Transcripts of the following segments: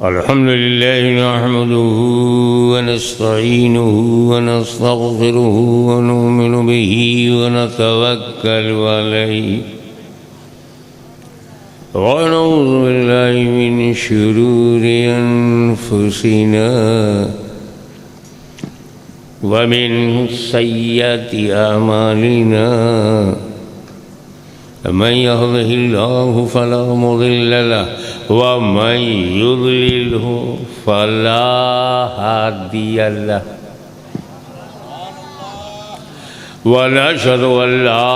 अल्हम्दुलिल्लाह नहमदुहु व नस्तईनुहु व नस्तगफिरुहु व नुमिनु बिही व नतवक्कलु अलैहि व नऊज़ु बिल्लाहि मिन शुरूरि अनफुसिना व मिन सय्यिआति अमालिना मन यहदिहिल्लाहु फला मुदिल्ल लहु व मन युद्लिल्हु फला हादिय लहु व नशहदु अल्ला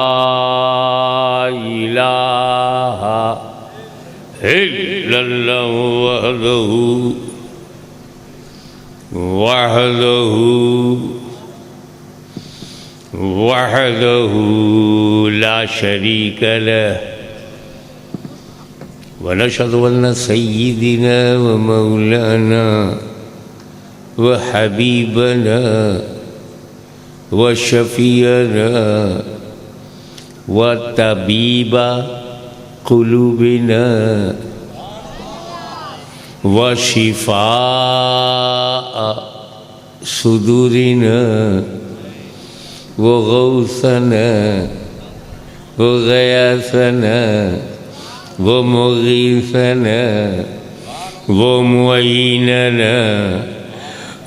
इलाहा इल्लल्लाहु वहदहु ला शरीक लह व नशहदु अन्न सय्यिदना व मौलाना व हबीबना व शफीअना व तबीबा क़ुलूबिना व शिफ़ाअ सुदूरिना व गौसना व गयासना व मुगीसना व मुईनना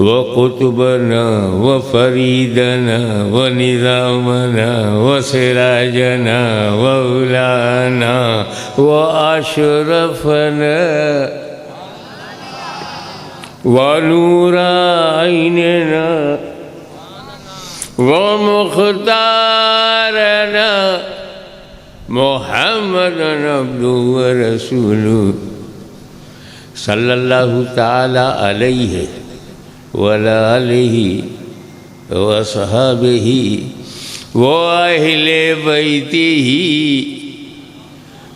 व कुतुबना व फरीदना व निज़ामना व सिराजना व उलाना व अशरफना व नूराइनना व मुख्तारना मुहम्मदन अब्दुहु व रसूलुहु सल्लल्लाहु तआला अलैहि व अला आलिहि व अस्हाबिहि व अहले बैतिहि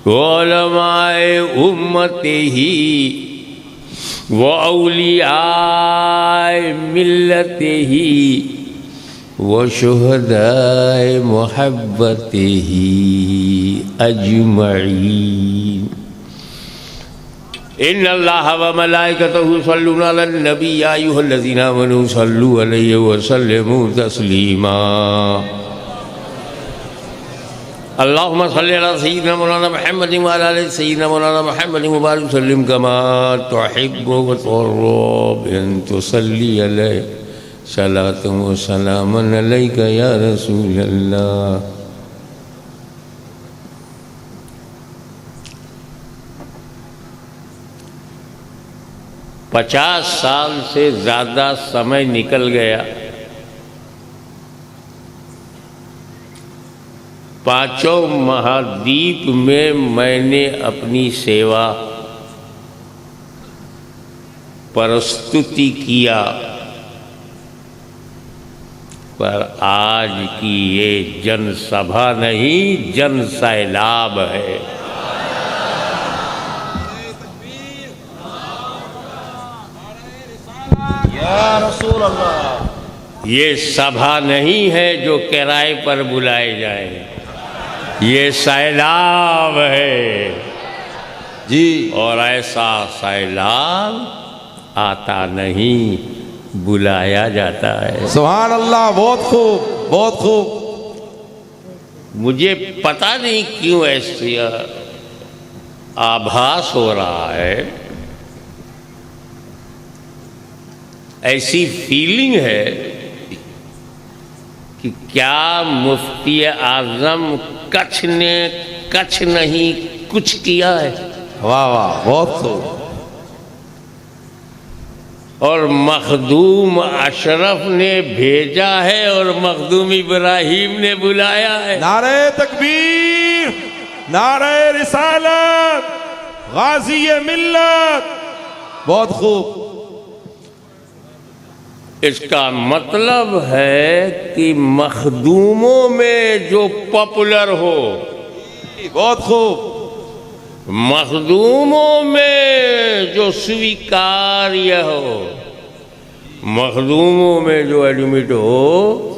व उलमाए उम्मतिहि व औलियाए मिल्लतिहि व शुहदाए मुहब्बतिहि अजमईन। इन्नल्लाह व मलाइकतहु युसल्लूना अलन नबी या अय्युहल्लज़ीना आमनू सल्लू अलैहि व सल्लिमू तस्लीमा। अल्लाहुम्मा सल्लि अला सय्यिदिना मौलाना मुहम्मदिन व अला आलि सय्यिदिना मौलाना मुहम्मदिन व बारिक वसल्लिम कमा तुहिब्बु व तुर्ज़ा बिअन तुसल्ली अलैहि सलातुन व सलामन अलैका या रसूलल्लाह। 50 साल से ज़्यादा समय निकल गया। पांचों महाद्वीप में मैंने अपनी सेवा प्रस्तुति किया, पर आज की ये जनसभा नहीं, जन सैलाब है। ये सभा नहीं है जो किराए पर बुलाए जाए, ये सैलाब है जी। और ऐसा सैलाब आता नहीं, बुलाया जाता है। सुभान अल्लाह। बहुत खूब, बहुत खूब। मुझे पता नहीं क्यों ऐसी आभास हो रहा है, ऐसी फीलिंग है कि क्या मुफ्ती आज़म कच्छ ने कच्छ नहीं कुछ किया है। वाह वाह, बहुत खूब। और मखदूम अशरफ ने भेजा है और मखदूम इब्राहिम ने बुलाया है। नारे तकबीर, नारे रिसालत, गाज़ी मिल्लत। बहुत खूब। इसका मतलब है कि मखदूमों में जो पॉपुलर हो, बहुत खूब, मखदूमों में जो स्वीकार्य हो, मखदूमों में जो एडमिट हो।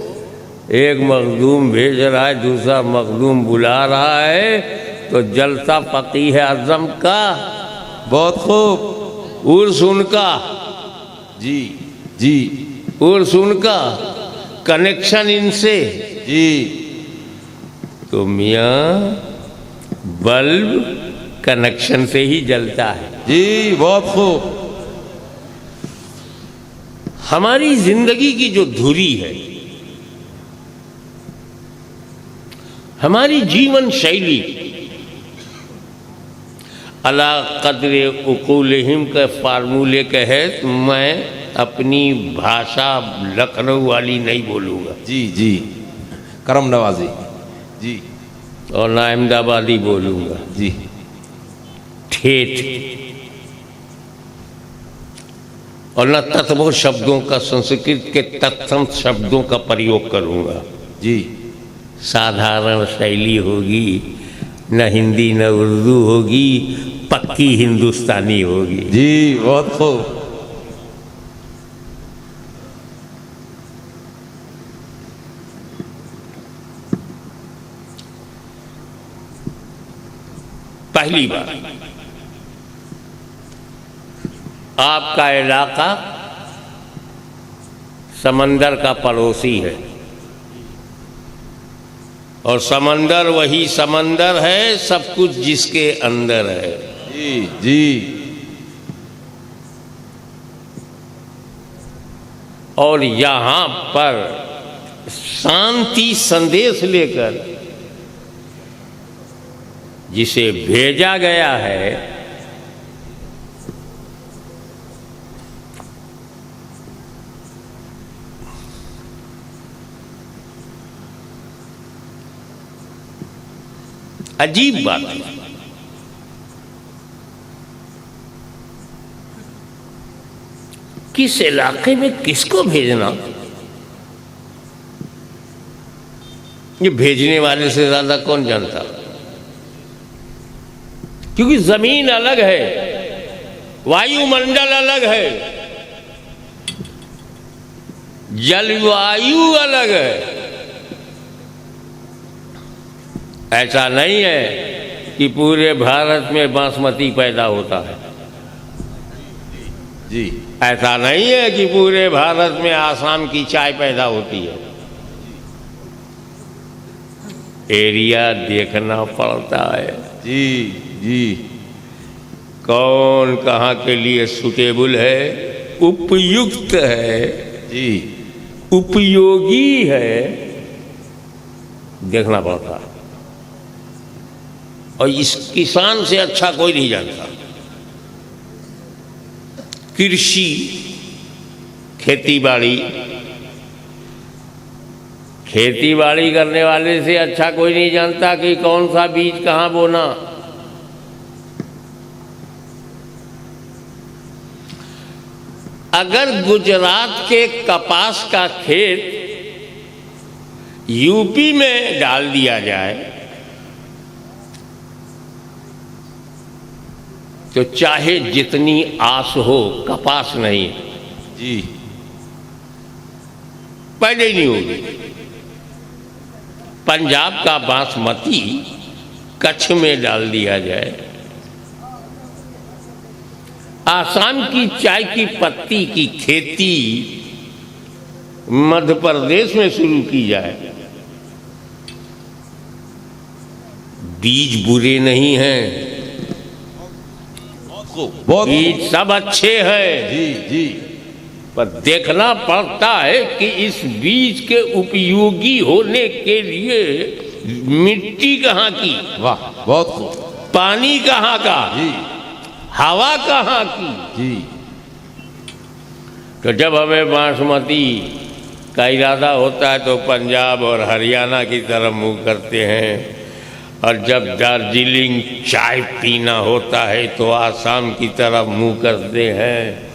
एक मखदूम भेज रहा है, दूसरा मखदूम बुला रहा है, तो जलसा फकीह आज़म का। बहुत खूब। उर्स उनका, जी जी उर्स उनका, कनेक्शन इनसे। जी तो मियाँ बल्ब कनेक्शन से ही जलता है। जी, बहुत खूब। हमारी जिंदगी की जो धुरी है, हमारी जीवन शैली अला कद्रे उकूलहिम के फार्मूले के है। मैं अपनी भाषा लखनऊ वाली नहीं बोलूँगा जी जी, करम नवाजी जी, और ना अहमदाबादी बोलूँगा जी, ठेठ, और न तत्व शब्दों का, संस्कृत के तत्सम शब्दों का प्रयोग करूँगा। जी, साधारण शैली होगी, न हिंदी न उर्दू होगी, पक्की हिंदुस्तानी होगी। जी, बहुत खूब। पहली बात, आपका इलाका समंदर का पड़ोसी है, और समंदर वही समंदर है, सब कुछ जिसके अंदर है। जी जी, और यहाँ पर शांति संदेश लेकर जिसे भेजा गया है, अजीब बात है। किस इलाके में किसको भेजना, ये भेजने वाले से ज्यादा कौन जानता। क्योंकि जमीन अलग है, वायुमंडल अलग है, जलवायु अलग है। ऐसा नहीं है कि पूरे भारत में बासमती पैदा होता है, जी, ऐसा नहीं है कि पूरे भारत में आसाम की चाय पैदा होती है। एरिया देखना पड़ता है। जी जी, कौन कहाँ के लिए सुटेबल है, उपयुक्त है, जी, उपयोगी है, देखना पड़ता है। और इस किसान से अच्छा कोई नहीं जानता। कृषि, खेती बाड़ी, खेती बाड़ी करने वाले से अच्छा कोई नहीं जानता कि कौन सा बीज कहाँ बोना। अगर गुजरात के कपास का खेत यूपी में डाल दिया जाए तो चाहे जितनी आस हो, कपास नहीं, जी, पैदा ही नहीं होगी। पंजाब का बासमती कच्छ में डाल दिया जाए, आसाम की चाय की पत्ती की खेती मध्य प्रदेश में शुरू की जाए, बीज बुरे नहीं हैं, बहुत बीज सब अच्छे हैं। जी जी, पर देखना पड़ता है कि इस बीज के उपयोगी होने के लिए मिट्टी कहाँ की, वाह, बहुत खूब, पानी कहाँ का, जी हवा कहाँ की। जी, तो जब हमें बासमती का इरादा होता है तो पंजाब और हरियाणा की तरफ मुंह करते हैं, और जब दार्जिलिंग चाय पीना होता है तो आसाम की तरफ मुंह करते हैं,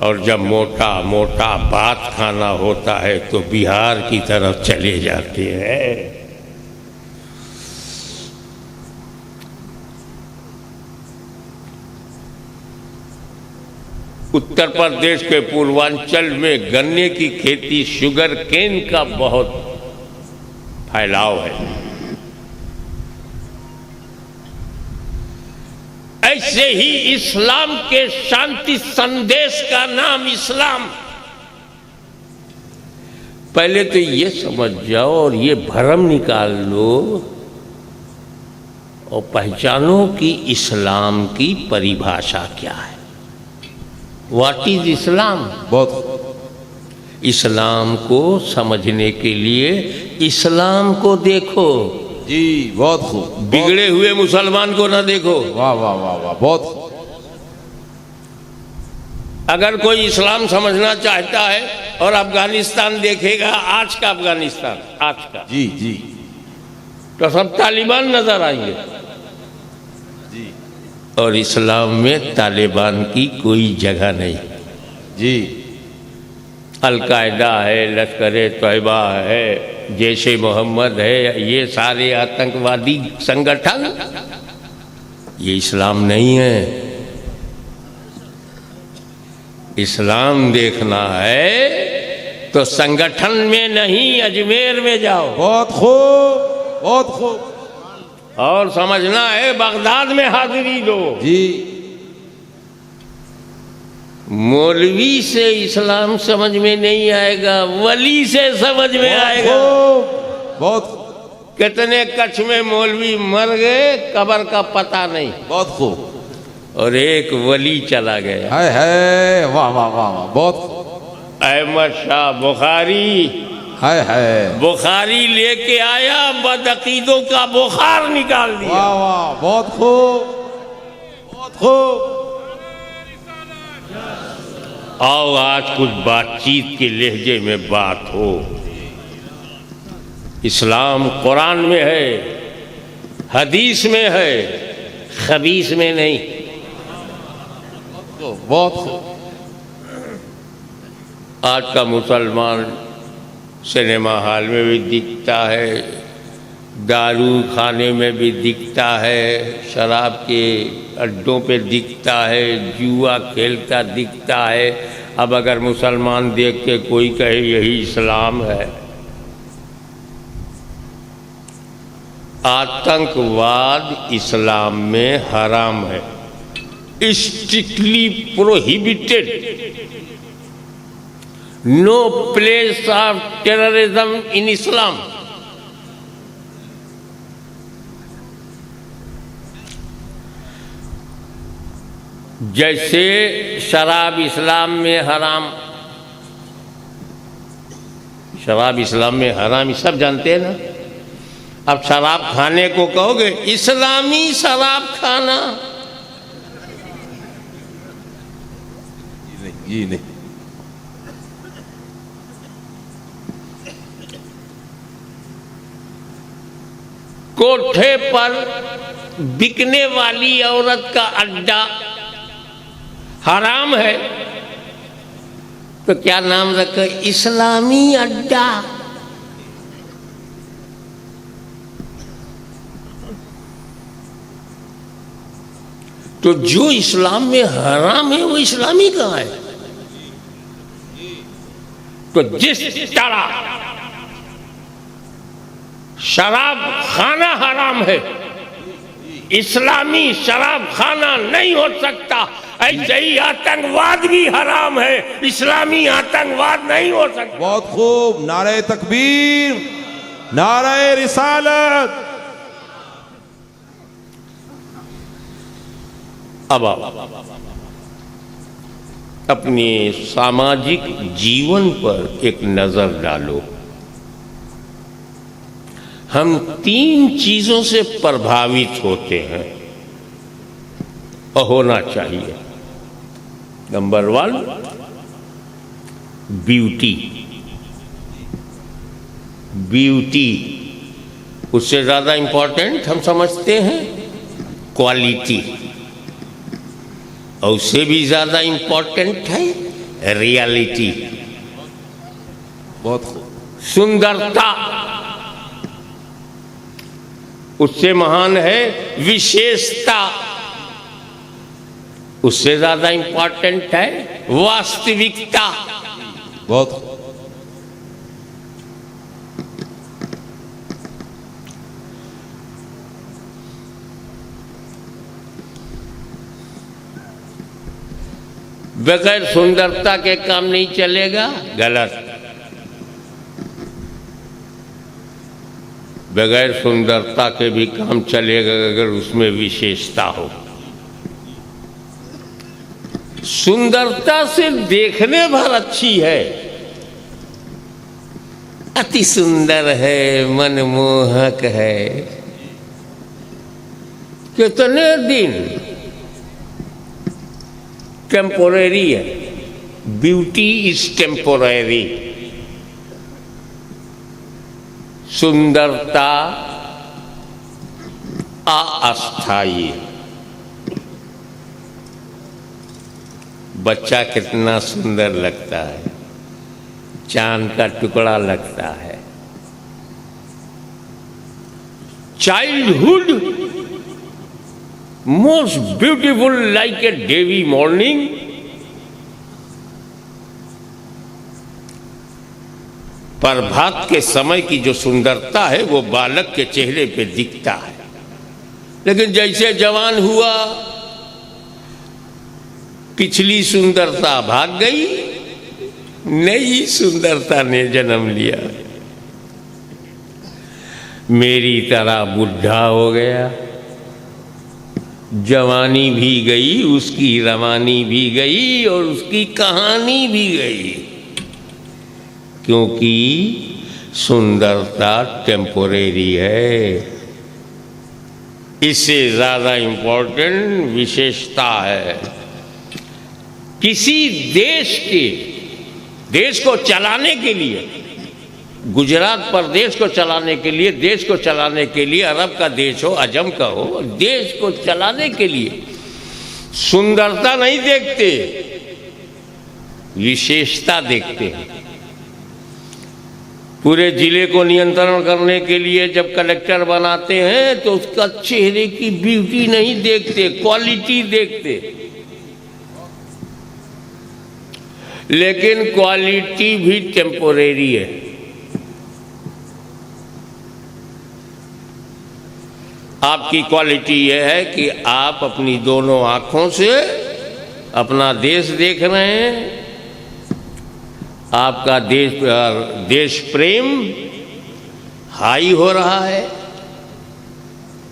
और जब मोटा मोटा भात खाना होता है तो बिहार की तरफ चले जाते हैं। उत्तर प्रदेश के पूर्वांचल में गन्ने की खेती, शुगर केन का बहुत फैलाव है। ऐसे ही इस्लाम के शांति संदेश का नाम इस्लाम। पहले तो ये समझ जाओ और ये भ्रम निकाल लो और पहचानो कि इस्लाम की परिभाषा क्या है। व्हाट इज इस्लाम? बहुत इस्लाम को समझने के लिए इस्लाम को देखो जी, बहुत खूब। बिगड़े हुए मुसलमान को ना देखो। वाह वाह वाह वाह, बहुत। अगर कोई इस्लाम समझना चाहता है और अफगानिस्तान देखेगा, आज का अफगानिस्तान, आज का, जी जी तो सब तालिबान नजर आएंगे। जी और इस्लाम में तालिबान की कोई जगह नहीं। जी। अलकायदा है, लश्कर तैयबा है, जैशे मोहम्मद है, ये सारे आतंकवादी संगठन, ये इस्लाम नहीं है। इस्लाम देखना है तो संगठन में नहीं, अजमेर में जाओ। बहुत खूब, बहुत खूब। और समझना है बगदाद में हाजिरी दो। जी। मौलवी से इस्लाम समझ में नहीं आएगा, वली से समझ में आएगा। बहुत। कितने कच्छ में मौलवी मर गए, कब्र का पता नहीं। बहुत खूब। और एक वली चला गया। है वाह वाह वाह वाह, बहुत। अहमद शाह बुखारी, है बुखारी लेके आया, बदअकीदों का बुखार निकाल दिया। वाह वाह, बहुत खूब, बहुत खूब। आओ आज कुछ बातचीत के लहजे में बात हो। इस्लाम कुरान में है, हदीस में है, खबीस में नहीं। बहुत खूब। आज का मुसलमान सिनेमा हॉल में भी दिखता है, दारू खाने में भी दिखता है, शराब के अड्डों पे दिखता है, जुआ खेलता दिखता है। अब अगर मुसलमान देख के कोई कहे यही इस्लाम है। आतंकवाद इस्लाम में हराम है, strictly prohibited. No place of terrorism in Islam. जैसे शराब इस्लाम में हराम, शराब इस्लाम में हराम, सब जानते हैं ना। अब शराब खाने को कहोगे इस्लामी शराब खाना, जी नहीं। कोठे पर बिकने वाली औरत का अड्डा हराम है, तो क्या नाम रखा? इस्लामी अड्डा। तो जो इस्लाम में हराम है वो इस्लामी कहाँ है? तो जिस तरह शराब खाना हराम है, इस्लामी शराब खाना नहीं हो सकता, ऐसे ही आतंकवाद भी हराम है, इस्लामी आतंकवाद नहीं हो सकता। बहुत खूब। नारे तकबीर, नारे रिसालत। अब अपने सामाजिक जीवन पर एक नजर डालो। हम 3 चीजों से प्रभावित होते हैं और होना चाहिए। Number 1, beauty. ब्यूटी, उससे ज्यादा इंपॉर्टेंट हम समझते हैं क्वालिटी, और उससे भी ज्यादा इंपॉर्टेंट है रियलिटी। बहुत खूब। सुंदरता, उससे महान है विशेषता, उससे ज्यादा इंपॉर्टेंट है वास्तविकता। बहुत। बगैर सुंदरता के काम नहीं चलेगा, गलत। बगैर सुंदरता के भी काम चलेगा अगर उसमें विशेषता हो। सुंदरता से देखने भर अच्छी है, अति सुंदर है, मनमोहक है। कितने दिन टेम्पोरेरी है, ब्यूटी इज टेम्पोरेरी। सुंदरता अस्थायी। बच्चा कितना सुंदर लगता है, चांद का टुकड़ा लगता है। Childhood most beautiful like a dewy morning. प्रभात के समय की जो सुंदरता है वो बालक के चेहरे पे दिखता है, लेकिन जैसे जवान हुआ पिछली सुंदरता भाग गई, नई सुंदरता ने जन्म लिया। मेरी तरह बुढ़ा हो गया, जवानी भी गई, उसकी रवानी भी गई और उसकी कहानी भी गई, क्योंकि सुंदरता टेम्पोरेरी है। इससे ज्यादा इंपॉर्टेंट विशेषता है। किसी देश को चलाने के लिए, गुजरात प्रदेश को चलाने के लिए, देश को चलाने के लिए, अरब का देश हो, अजम का हो, देश को चलाने के लिए सुंदरता नहीं देखते, विशेषता देखते हैं। पूरे जिले को नियंत्रण करने के लिए जब कलेक्टर बनाते हैं तो उसका चेहरे की ब्यूटी नहीं देखते, क्वालिटी देखते। लेकिन क्वालिटी भी टेम्पोरेरी है। आपकी क्वालिटी यह है कि आप अपनी दोनों आंखों से अपना देश देख रहे हैं, आपका देश प्रेम हाई हो रहा है,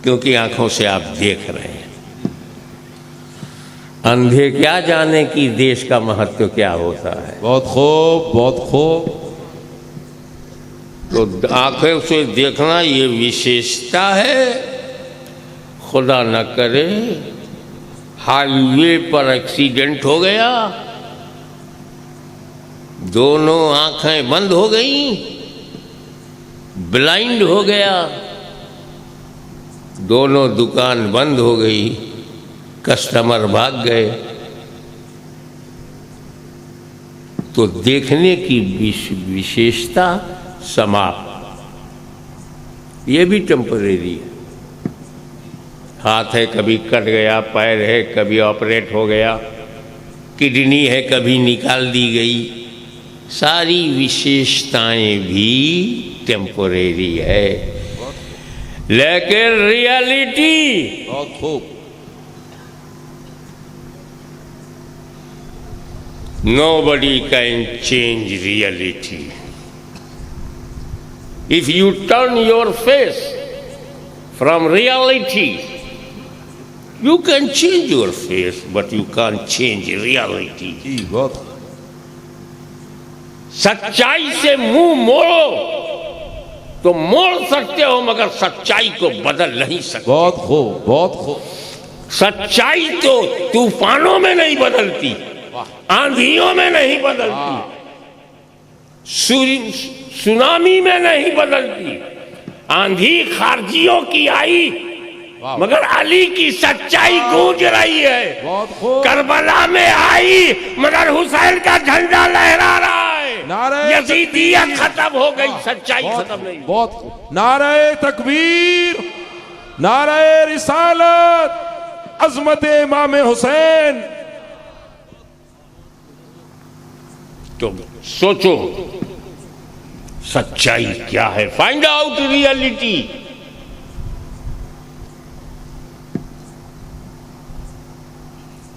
क्योंकि आंखों से आप देख रहे हैं। अंधे क्या जाने कि देश का महत्व क्या होता है। बहुत खूब, बहुत खूब। तो आंखों से देखना ये विशेषता है। खुदा न करे हाईवे पर एक्सीडेंट हो गया, दोनों आंखें बंद हो गई, ब्लाइंड हो गया, दोनों दुकान बंद हो गई, कस्टमर भाग गए, तो देखने की विशेषता समाप्त। ये भी टेम्परेरी है। हाथ है कभी कट गया, पैर है कभी ऑपरेट हो गया, किडनी है कभी निकाल दी गई, सारी विशेषताएं भी टेम्परेरी है। लेकिन रियलिटी बहुत खूब। nobody can change reality. If you turn your face from reality, you can change your face, but you can't change reality. बहुत। सच्चाई से मुंह मोड़ो तो मोड़ सकते हो, मगर सच्चाई को बदल नहीं सकते। बहुत खूब, बहुत खूब। सच्चाई तो तूफानों में नहीं बदलती, आंधियों में नहीं बदलती, सुनामी में नहीं बदलती। आंधी खारजियों की आई, मगर अली की सच्चाई गूंज रही है। करबला में आई, मगर हुसैन का झंडा लहरा रहा है। यजीदियत खत्म हो गई, सच्चाई खत्म नहीं। बहुत। नारे तकबीर, नारे रिसालत, अजमत इमाम हुसैन। तो सोचो सच्चाई क्या है, फाइंड आउट रियलिटी।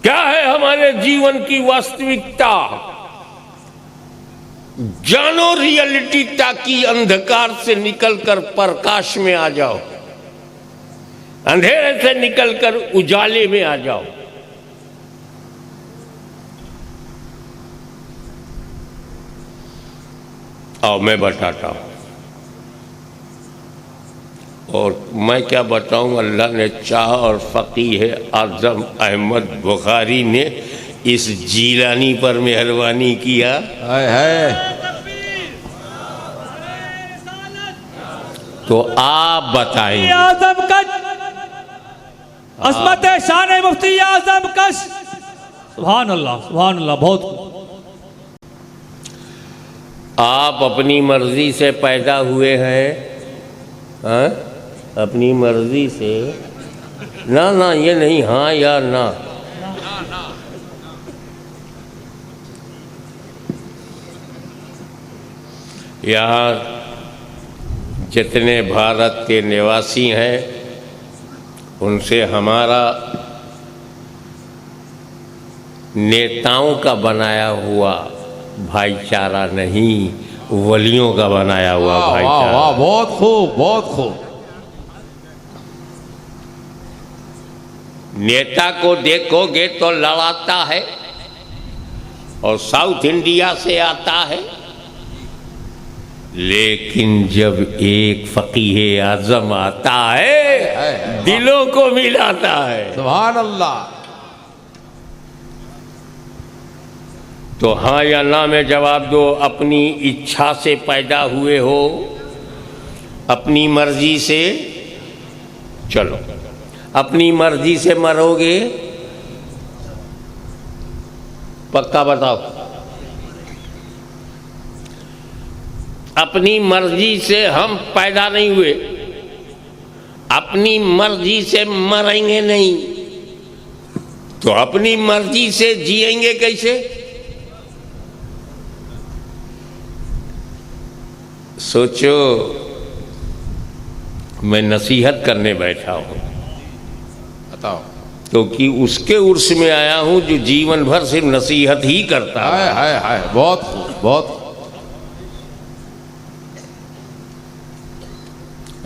क्या है हमारी तुम्हारे जीवन की वास्तविकता, जानो रियलिटी, ताकि अंधकार से निकलकर प्रकाश में आ जाओ, अंधेरे से निकलकर उजाले में आ जाओ। और मैं बताता हूं, और मैं क्या बताऊं, अल्लाह ने चाहा और फकीह आज़म अहमद बुखारी ने इस जीलानी पर मेहरबानी किया। है तो आप बताएंगे। आज़म कश, अस्मत शान मुफ्ती आज़म कश। सुभान अल्लाह, सुभान अल्लाह। बहुत आप अपनी मर्जी से पैदा हुए हैं, हाँ? अपनी मर्जी से ना, ना ये नहीं, हाँ या ना। यहाँ जितने भारत के निवासी हैं उनसे हमारा नेताओं का बनाया हुआ भाईचारा नहीं, वलियों का बनाया हुआ भाईचारा। वाह, बहुत खूब, बहुत खूब। नेता को देखोगे तो लड़ाता है और साउथ इंडिया से आता है, लेकिन जब एक फकीह आज़म आता है दिलों को मिलाता है। सुभान अल्लाह। तो हाँ या ना में जवाब दो। अपनी इच्छा से पैदा हुए हो, अपनी मर्जी से चलो, अपनी मर्जी से मरोगे, पक्का बताओ। अपनी मर्जी से हम पैदा नहीं हुए, अपनी मर्जी से मरेंगे नहीं, तो अपनी मर्जी से जिएंगे कैसे? सोचो, मैं नसीहत करने बैठा हूं, बताओ। क्योंकि उसके उर्स में आया हूं जो जीवन भर सिर्फ नसीहत ही करता है। हाय, बहुत खूब, बहुत।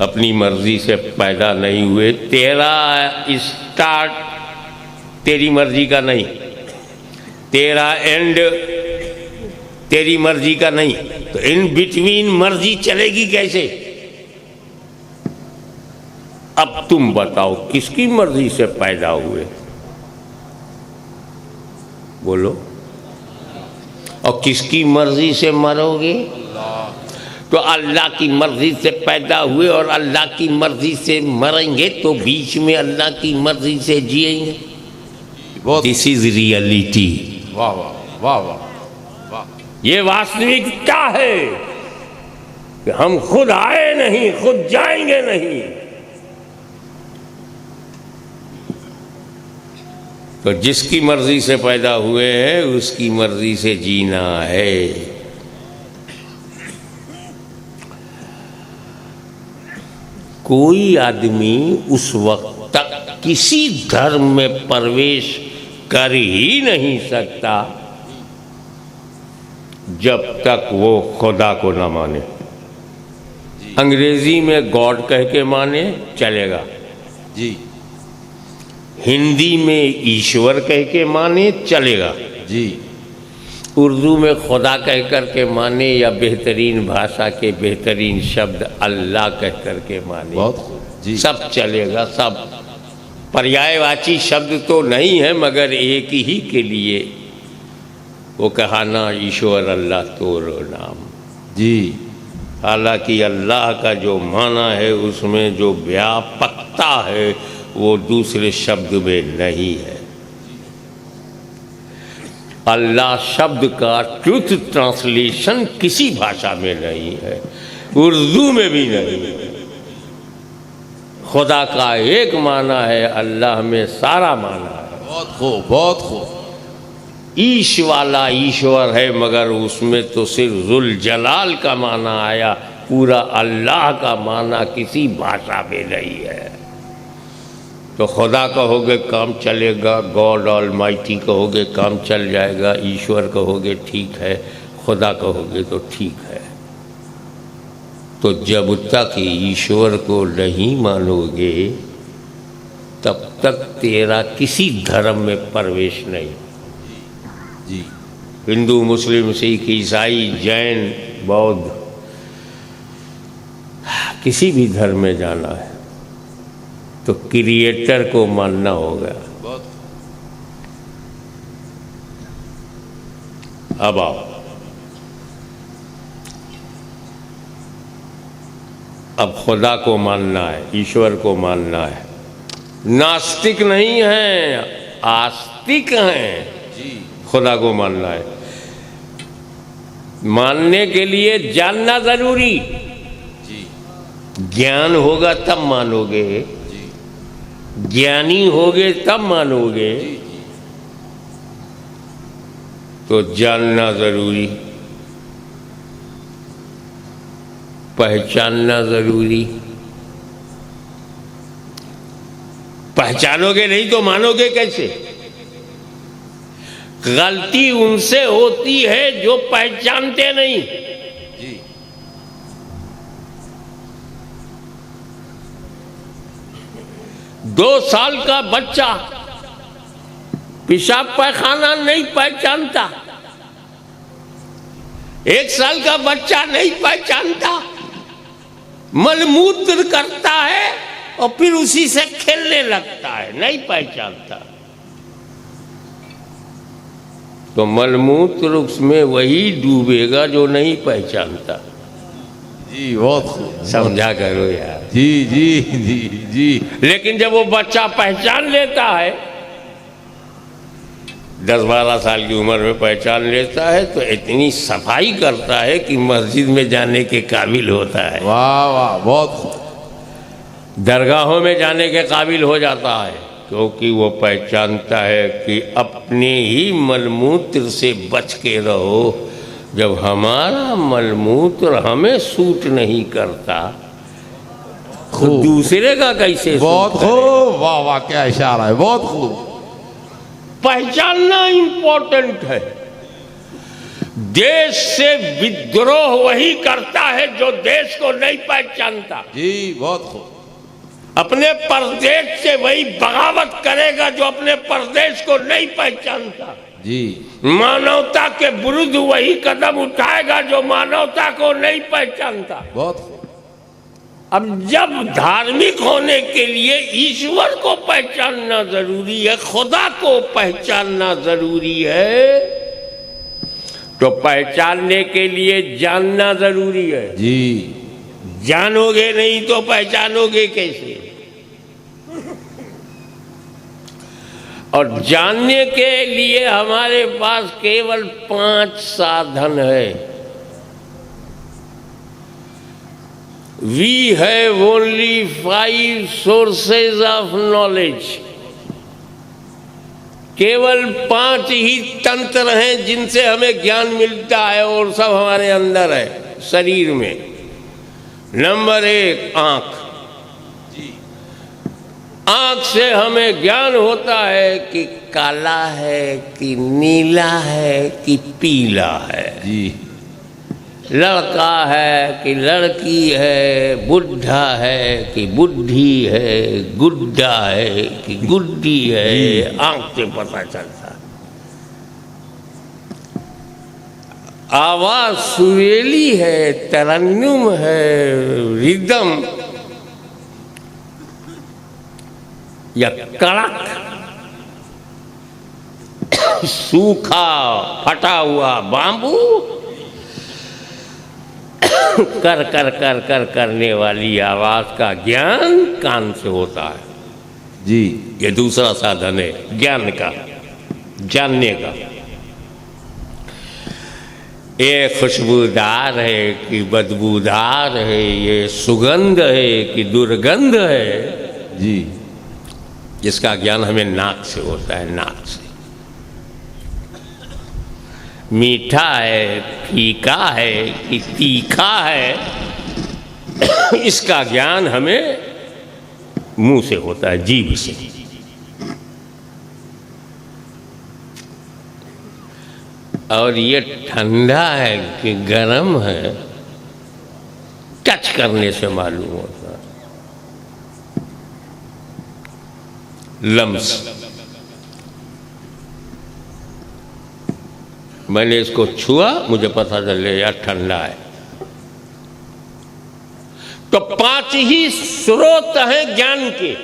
अपनी मर्जी से पैदा नहीं हुए, तेरा स्टार्ट तेरी मर्जी का नहीं, तेरा एंड तेरी मर्जी का नहीं, तो इन बिटवीन मर्जी चलेगी कैसे? अब तुम बताओ किसकी मर्जी से पैदा हुए? बोलो। और किसकी मर्जी से मरोगे? तो अल्लाह की मर्जी से पैदा हुए और अल्लाह की मर्जी से मरेंगे, तो बीच में अल्लाह की मर्जी से जिएंगे। This is reality. वाह वाह वाह वाह। ये वास्तविकता है कि हम खुद आए नहीं, खुद जाएंगे नहीं। तो जिसकी मर्जी से पैदा हुए हैं उसकी मर्जी से जीना है। कोई आदमी उस वक्त तक किसी धर्म में प्रवेश कर ही नहीं सकता जब तक वो खुदा को ना माने। अंग्रेजी में गॉड कह के माने चलेगा जी, हिंदी में ईश्वर कह के माने चलेगा जी, उर्दू में खुदा कह कर के माने, या बेहतरीन भाषा के बेहतरीन शब्द अल्लाह कह कर के माने, बहुत जी, सब चलेगा। सब पर्यायवाची शब्द तो नहीं है, मगर एक ही के लिए वो कहा ना, ईश्वर अल्लाह तोरो नाम जी। हालांकि अल्लाह का जो माना है उसमें जो व्यापकता है वो दूसरे शब्द में नहीं है। अल्लाह शब्द का ट्रुथ ट्रांसलेशन किसी भाषा में नहीं है, उर्दू में भी नहीं है। खुदा का एक माना है, अल्लाह में सारा माना है। बहुत खूब, बहुत खूब। ईश वाला ईश्वर है, मगर उसमें तो सिर्फ जुल जलाल का माना आया, पूरा अल्लाह का माना किसी भाषा में नहीं है। तो खुदा कहोगे काम चलेगा, गॉड ऑलमाइटी कहोगे काम चल जाएगा, ईश्वर कहोगे ठीक है, खुदा कहोगे तो ठीक है। तो जब तक ईश्वर को नहीं मानोगे तब तक तेरा किसी धर्म में प्रवेश नहीं। जी हिंदू, मुस्लिम, सिख, ईसाई, जैन, बौद्ध, किसी भी धर्म में जाना है तो क्रिएटर को मानना होगा। बहुत अब आओ, अब खुदा को मानना है, ईश्वर को मानना है। नास्तिक नहीं है, आस्तिक हैं। जी खुदा को मानना है। मानने के लिए जानना जरूरी, जी ज्ञान होगा तब मानोगे, जी ज्ञानी होगे तब मानोगे। जी तो जानना जरूरी, पहचानना जरूरी। पहचानोगे नहीं तो मानोगे कैसे? गलती उनसे होती है जो पहचानते नहीं। जी 2 साल का बच्चा पेशाब पैखाना नहीं पहचानता, 1 साल का बच्चा नहीं पहचानता, मलमूत्र करता है और फिर उसी से खेलने लगता है, नहीं पहचानता। तो मलमूत्र उसमें वही डूबेगा जो नहीं पहचानता। जी बहुत खूब, समझा करो यार। जी जी जी जी लेकिन जब वो बच्चा पहचान लेता है, 10-12 साल की उम्र में पहचान लेता है, तो इतनी सफाई करता है कि मस्जिद में जाने के काबिल होता है, वाह वाह बहुत खूब। दरगाहों में जाने के काबिल हो जाता है, क्योंकि वो पहचानता है कि अपने ही मलमूत्र से बच के रहो। जब हमारा मलमूत्र हमें सूट नहीं करता तो खूब। दूसरे का कैसे बहुत सूट करे? खूब, वाह वाह क्या इशारा है, बहुत खूब। पहचानना इंपॉर्टेंट है। देश से विद्रोह वही करता है जो देश को नहीं पहचानता। जी बहुत खूब। अपने प्रदेश से वही बगावत करेगा जो अपने प्रदेश को नहीं पहचानता। जी मानवता के विरुद्ध वही कदम उठाएगा जो मानवता को नहीं पहचानता। बहुत खूब। अब जब धार्मिक होने के लिए ईश्वर को पहचानना जरूरी है, खुदा को पहचानना जरूरी है, तो पहचानने के लिए जानना जरूरी है। जी जानोगे नहीं तो पहचानोगे कैसे? और जानने के लिए हमारे पास केवल 5 साधन है। We have only 5 sources of knowledge. केवल 5 ही तंत्र हैं जिनसे हमें ज्ञान मिलता है, और सब हमारे अंदर है, शरीर में। नंबर 1 आंख। आंख से हमें ज्ञान होता है कि काला है कि नीला है कि पीला है, जी लड़का है कि लड़की है, बुढ़ा है कि बुढ़ी है, गुड्डा है कि गुड्डी है, आंख से पता चलता। आवाज सुरीली है, तरन्नुम है, रिदम या कड़क, सूखा फटा हुआ बांबू, कर कर कर कर करने वाली आवाज का ज्ञान कान से होता है। जी ये दूसरा साधन है ज्ञान का, जानने का। ये खुशबूदार है कि बदबूदार है, ये सुगंध है कि दुर्गंध है, जी जिसका ज्ञान हमें नाक से होता है, नाक से। मीठा है, फीका है कि तीखा है, इसका ज्ञान हमें मुंह से होता है, जीभ से। और ये ठंडा है कि गर्म है, टच करने से मालूम होता है। लम्स, मैंने इसको छुआ, मुझे पता चले यार ठंडा है। तो 5 ही स्रोत हैं ज्ञान के।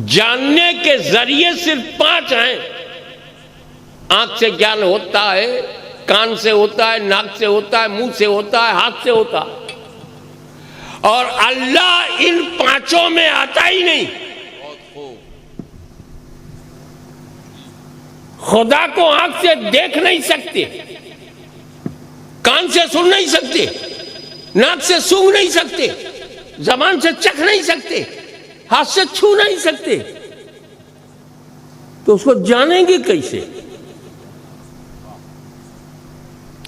जानने के जरिए सिर्फ 5 हैं। आंख से ज्ञान होता है, कान से होता है, नाक से होता है, मुंह से होता है, हाथ से होता है। और अल्लाह इन 5 में आता ही नहीं। खुदा को आंख से देख नहीं सकते, कान से सुन नहीं सकते, नाक से सूंघ नहीं सकते, जबान से चख नहीं सकते, हाथ से छू नहीं सकते, तो उसको जानेंगे कैसे?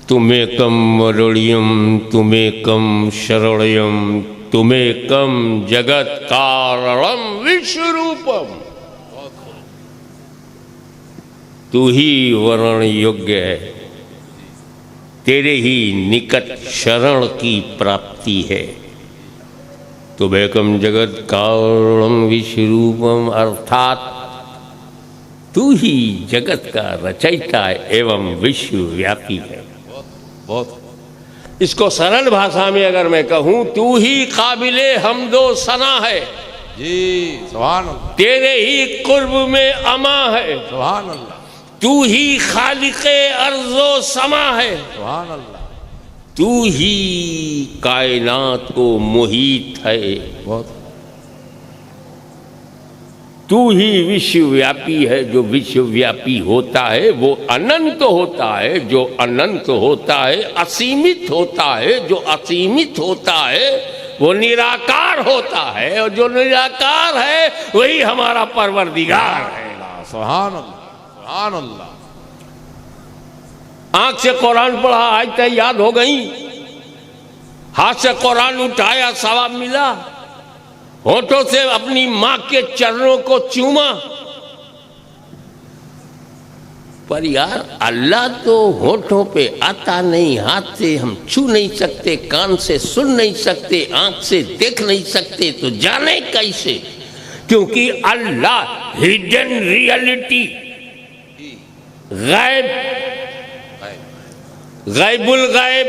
तुमेकम वरुण्यम तुमेकम शरण्यम तुमेकम जगत कारणम विश्वरूपम। तू ही वरण योग्य है, तेरे ही निकट शरण की प्राप्ति है। तुमेकम जगत कारणम विश्वरूपम, अर्थात तू ही जगत का रचयिता एवं विश्वव्यापी है। बहुत इसको सरल भाषा में अगर मैं कहूं, तू ही काबिले हमदो सना है जी, सुभान अल्लाह। तेरे ही कुर्ब में अमा है, सुभान अल्लाह। तू ही खालिके अर्जो समा है, सुभान अल्लाह। तू ही कायनात को मुहीत है, बहुत। तू ही विश्वव्यापी है। जो विश्वव्यापी होता है वो अनंत होता है, जो अनंत होता है असीमित होता है, जो असीमित होता है वो निराकार होता है, और जो निराकार है वही हमारा परवरदिगार है। सुभान अल्लाह, सुभान अल्लाह। आंख से कुरान पढ़ा, आयतें याद हो गई, हाथ से कुरान उठाया, सवाब मिला, होठों से अपनी मां के चरणों को चूमा। पर यार अल्लाह तो होठों पे आता नहीं, हाथ से हम छू नहीं सकते, कान से सुन नहीं सकते, आंख से देख नहीं सकते, तो जाने कैसे? क्योंकि अल्लाह हिडन रियलिटी, गैब, गैबुल गैब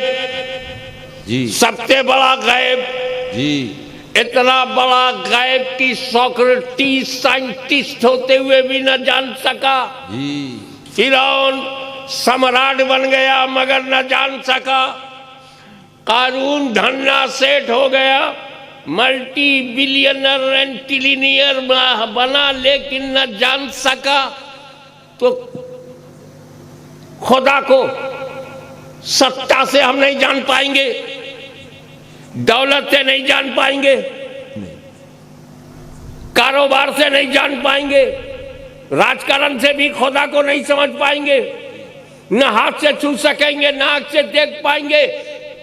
जी, सबसे बड़ा गैब जी, इतना बड़ा गैब की सोक्रेटिस साइंटिस्ट होते हुए भी न जान सका। जी, फिरौन सम्राट बन गया मगर न जान सका। कारून धन्ना सेठ हो गया, मल्टी बिलियनर एंड ट्रिलियनियर बना, लेकिन न जान सका। तो खुदा को सत्ता से हम नहीं जान पाएंगे, दौलत से नहीं जान पाएंगे, कारोबार से नहीं जान पाएंगे, राजकारण से भी खुदा को नहीं समझ पाएंगे, न हाथ से छू सकेंगे, न आंख से देख पाएंगे,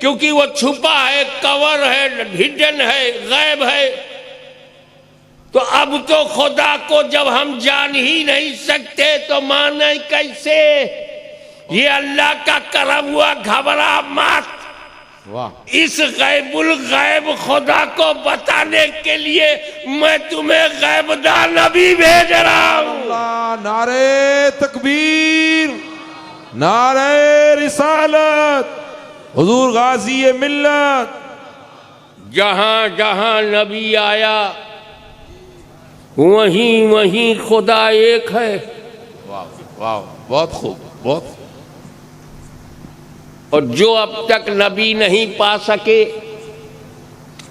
क्योंकि वो छुपा है, कवर है, हिडन है, गैब है। तो अब तो खुदा को जब हम जान ही नहीं सकते तो माने कैसे? ये अल्लाह का करम हुआ, घबरा मत। वाह। इस गैबुल गैब खुदा को बताने के लिए मैं तुम्हें गैबदार नबी भेज रहा हूं। अल्लाह, नारे तकबीर, नारे रिसालत, हुजूर गाजी मिल्लत। जहां जहां नबी आया वहीं वहीं खुदा एक है। वाह वाह, बहुत खूब, बहुत। और जो अब तक नबी नहीं पा सके,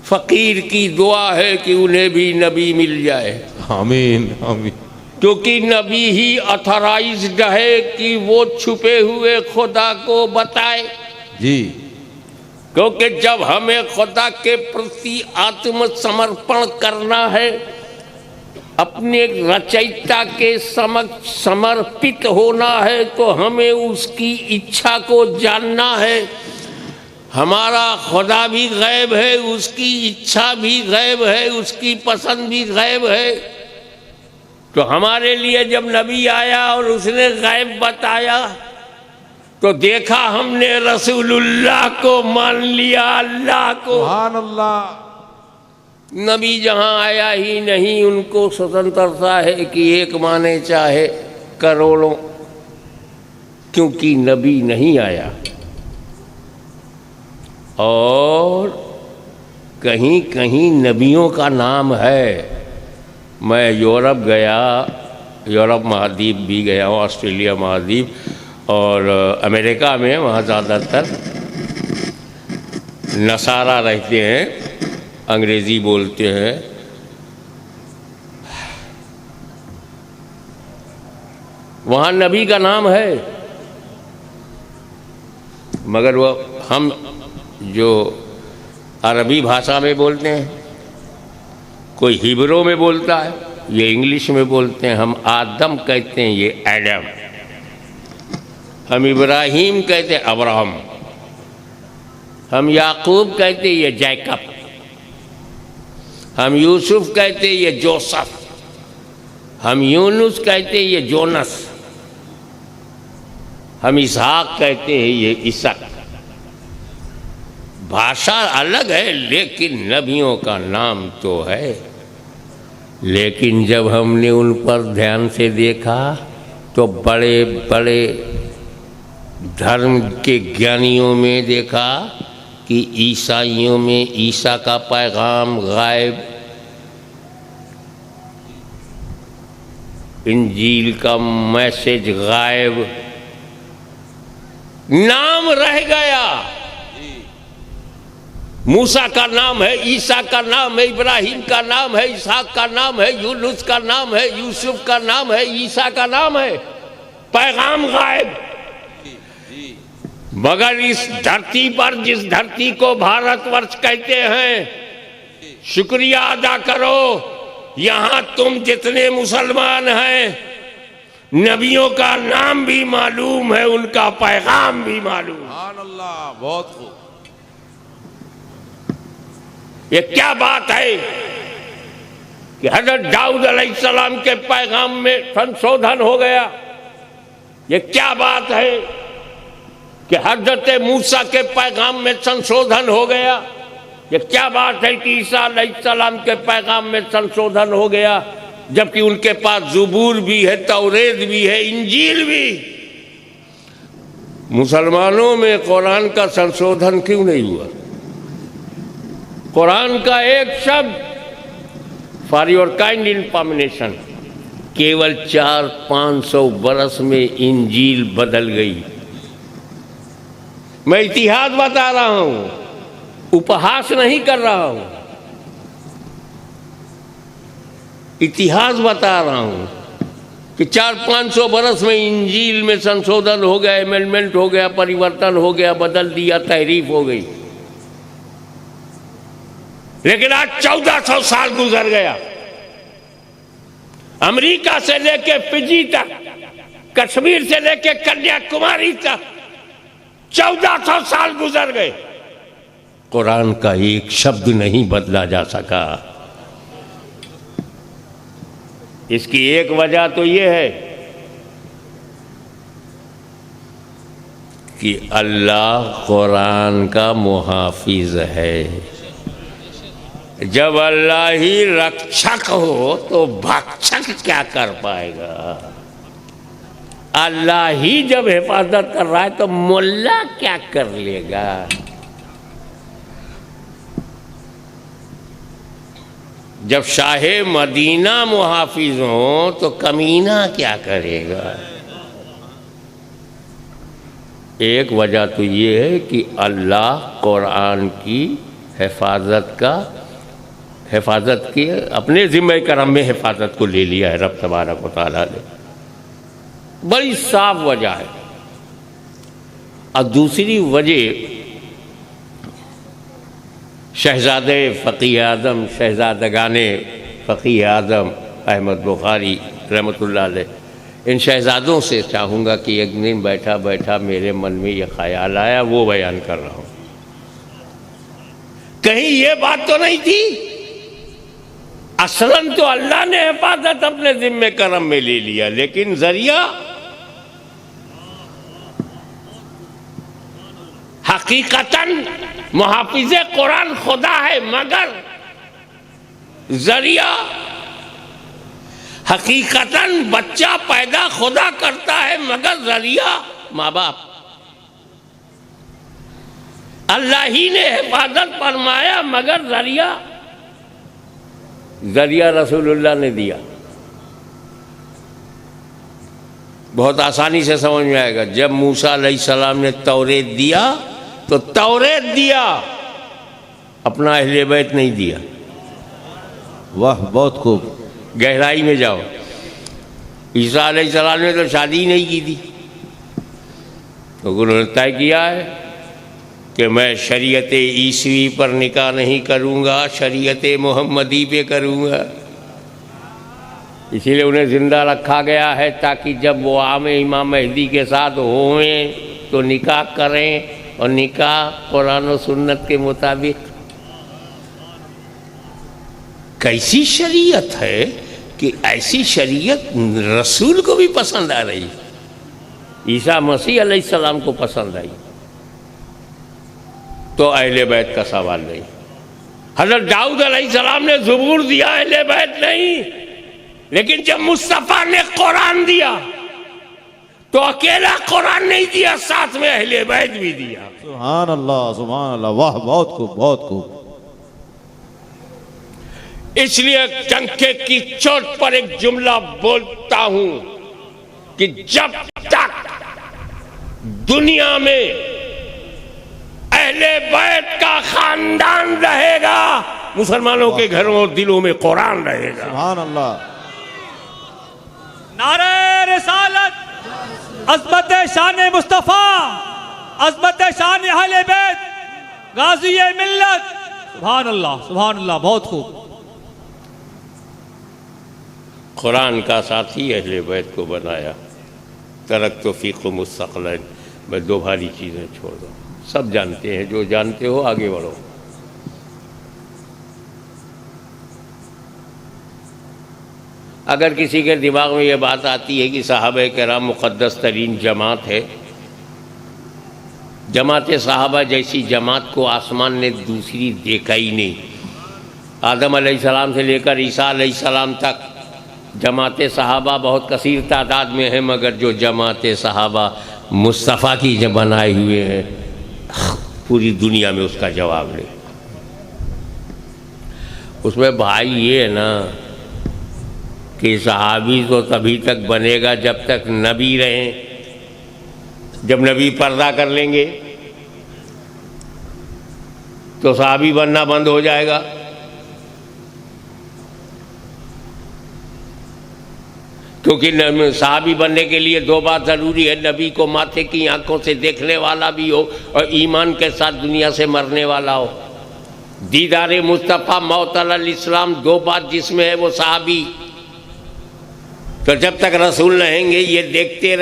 फकीर की दुआ है कि उन्हें भी नबी मिल जाए। आमीन, आमीन। क्योंकि नबी ही ऑथराइज्ड है कि वो छुपे हुए खुदा को बताए। जी, क्योंकि जब हमें खुदा के प्रति आत्मसमर्पण करना है, अपने रचयिता के समक्ष समर्पित होना है, तो हमें उसकी इच्छा को जानना है। हमारा खुदा भी गैब है, उसकी इच्छा भी गैब है, उसकी पसंद भी गैब है। तो हमारे लिए जब नबी आया और उसने गैब बताया तो देखा हमने रसूलुल्लाह को मान लिया, अल्लाह को। सुभान अल्लाह। नबी जहां आया ही नहीं, उनको स्वतंत्रता है कि एक माने चाहे करोड़ों, क्योंकि नबी नहीं आया। और कहीं कहीं नबियों का नाम है। मैं यूरोप गया, यूरोप महाद्वीप भी गया हूँ, ऑस्ट्रेलिया महाद्वीप और अमेरिका में, वहाँ ज़्यादातर नसारा रहते हैं, अंग्रेज़ी बोलते हैं। वहाँ नबी का नाम है, मगर वो हम जो अरबी भाषा में बोलते हैं, कोई हिब्रू में बोलता है, ये इंग्लिश में बोलते हैं। हम आदम कहते हैं, ये एडम। हम इब्राहिम कहते हैं, अब्राहम। हम याकूब कहते हैं, ये जैकब। हम यूसुफ कहते हैं, ये जोसफ। हम यूनुस कहते हैं, ये जोनस। हम इसहाक कहते हैं, ये इसक। भाषा अलग है, लेकिन नबियों का नाम तो है। लेकिन जब हमने उन पर ध्यान से देखा तो बड़े बड़े धर्म के ज्ञानियों में देखा कि ईसाइयों में ईसा का पैगाम गायब, इंजील का मैसेज गायब, नाम रह गया। मूसा का नाम है, ईसा का नाम है, इब्राहिम का नाम है, इसहाक का नाम है, यूनुस का नाम है, यूसुफ का नाम है, ईसा का नाम है, पैगाम गायब। मगर इस धरती पर, जिस धरती को भारतवर्ष कहते हैं, शुक्रिया अदा करो, यहां तुम जितने मुसलमान हैं, नबियों का नाम भी मालूम है, उनका पैगाम भी मालूम। सुभान अल्लाह, बहुत खूब। ये क्या बात है कि हजरत दाऊद अलैहिस्सलाम के पैगाम में संशोधन हो गया। ये क्या बात है कि हजरत मूसा के पैगाम में संशोधन हो गया। ये क्या बात है कि ईसा अलैहिस्सलाम के पैगाम में संशोधन हो गया, जबकि उनके पास ज़बूर भी है, तौरेत भी है, इंजील भी। मुसलमानों में कुरान का संशोधन क्यों नहीं हुआ? कुरान का एक शब्द फॉर योर काइंड इंफॉर्मेशन, केवल 400-500 बरस में इंजील बदल गई। मैं इतिहास बता रहा हूं, उपहास नहीं कर रहा हूं, इतिहास बता रहा हूं कि 400-500 बरस में इंजील में संशोधन हो गया, अमेंडमेंट हो गया, परिवर्तन हो गया, बदल दिया, तहरीफ हो गई। लेकिन आज 1400 साल गुजर गया। अमेरिका से लेके फिजी तक, कश्मीर से लेके कन्याकुमारी तक 1400 साल गुजर गए, कुरान का एक शब्द नहीं बदला जा सका। इसकी एक वजह तो यह है कि अल्लाह कुरान का मुहाफिज है। जब अल्लाह ही रक्षक हो तो भक्षक क्या कर पाएगा? अल्लाह ही जब हिफाजत कर रहा है तो मुल्ला क्या कर लेगा? जब शाहे मदीना मुहाफिज हो तो कमीना क्या करेगा? एक वजह तो ये है कि अल्लाह कुरान की हिफाजत की अपने ज़िम्मे करम में हिफाजत को ले लिया है रब तबारक व तआला ने। बड़ी साफ वजह है। और दूसरी वजह, शहजादे फ़कीह आज़म, शहजादगाने फ़कीह आज़म अहमद बुखारी रहमतुल्लाह अलैह, इन शहजादों से चाहूँगा कि एक दिन बैठा बैठा मेरे मन में ये ख्याल आया, वो बयान कर रहा हूँ। कहीं ये बात तो नहीं थी? असलन तो अल्लाह ने हिफाजत अपने जिम्मे करम में ले लिया, लेकिन जरिया हकीकतन मुहाफिज़े कुरान खुदा है, मगर जरिया हकीकतन बच्चा पैदा खुदा करता है, मगर जरिया माँ बाप। अल्लाह ही ने हिफाजत फरमाया, मगर जरिया रसूलुल्लाह ने दिया। बहुत आसानी से समझ में आएगा। जब मूसा अलैहिस्सलाम ने तौरेत दिया तो तौरेत दिया, अपना अहले बैत नहीं दिया। वाह, बहुत खूब। गहराई में जाओ। ईसा अलैहिस्सलाम ने तो शादी नहीं की थी, तो उन्होंने तय किया है कि मैं शरीयत ईसवी पर निकाह नहीं करूँगा, शरीयत मोहम्मदी पे करूँगा। इसीलिए उन्हें ज़िंदा रखा गया है ताकि जब वो आमे इमाम महदी के साथ होएं तो निकाह करें, और निकाह कुरान और सुन्नत के मुताबिक। कैसी शरीयत है कि ऐसी शरीयत रसूल को भी पसंद आ रही, ईसा मसीह अलैहिस्सलाम को पसंद आई, तो अहले बैत का सवाल नहीं। हज़रत दाऊद अलैहिस्सलाम ने ज़बूर दिया, अहले बैत नहीं। लेकिन जब मुस्तफ़ा ने कुरान दिया तो अकेला कुरान नहीं दिया, साथ में अहले बैत भी दिया। सुभान अल्लाह, सुभान अल्लाह। वाह, बहुत खूब, बहुत खूब। इसलिए टंके की चोट पर एक जुमला बोलता हूं कि जब तक दुनिया में अहले बैत का खानदान रहेगा, मुसलमानों के घरों और दिलों में कुरान रहेगा। सुभान अल्लाह। नारे रिसालत, अज़मत शान मुस्तफ़ा, अज़मत शान अहले बैत, गाज़ी मिल्लत। सुभान अल्लाह, सुभान अल्लाह, बहुत खूब। कुरान का साथी अहले बैत को बनाया। तरक्तु फ़ीकुम मुस्तक़लन। मैं दो भारी चीज़ें छोड़ दूँ, सब जानते हैं, जो जानते हो आगे बढ़ो। अगर किसी के दिमाग में ये बात आती है कि सहाबा किराम मुक़द्दस तरीन जमात है, जमात सहाबा जैसी जमात को आसमान ने दूसरी देखा ही नहीं। आदम अलैहिस्सलाम से लेकर ईसा अलैहिस्सलाम तक जमात सहाबा बहुत कसीर तादाद में है, मगर जो जमात सहाबा मुस्तफ़ा की जो बनाए हुए हैं, पूरी दुनिया में उसका जवाब ले। उसमें भाई ये है ना कि सहाबी तो तभी तक बनेगा जब तक नबी रहें। जब नबी पर्दा कर लेंगे तो सहाबी बनना बंद हो जाएगा। क्योंकि सहाबी बनने के लिए दो बात ज़रूरी है, नबी को माथे की आंखों से देखने वाला भी हो और ईमान के साथ दुनिया से मरने वाला हो। दीदार मुस्तफ़ा मौत अल इस्लाम, दो बात जिसमें है वो सहाबी। तो जब तक रसूल रहेंगे ये देखते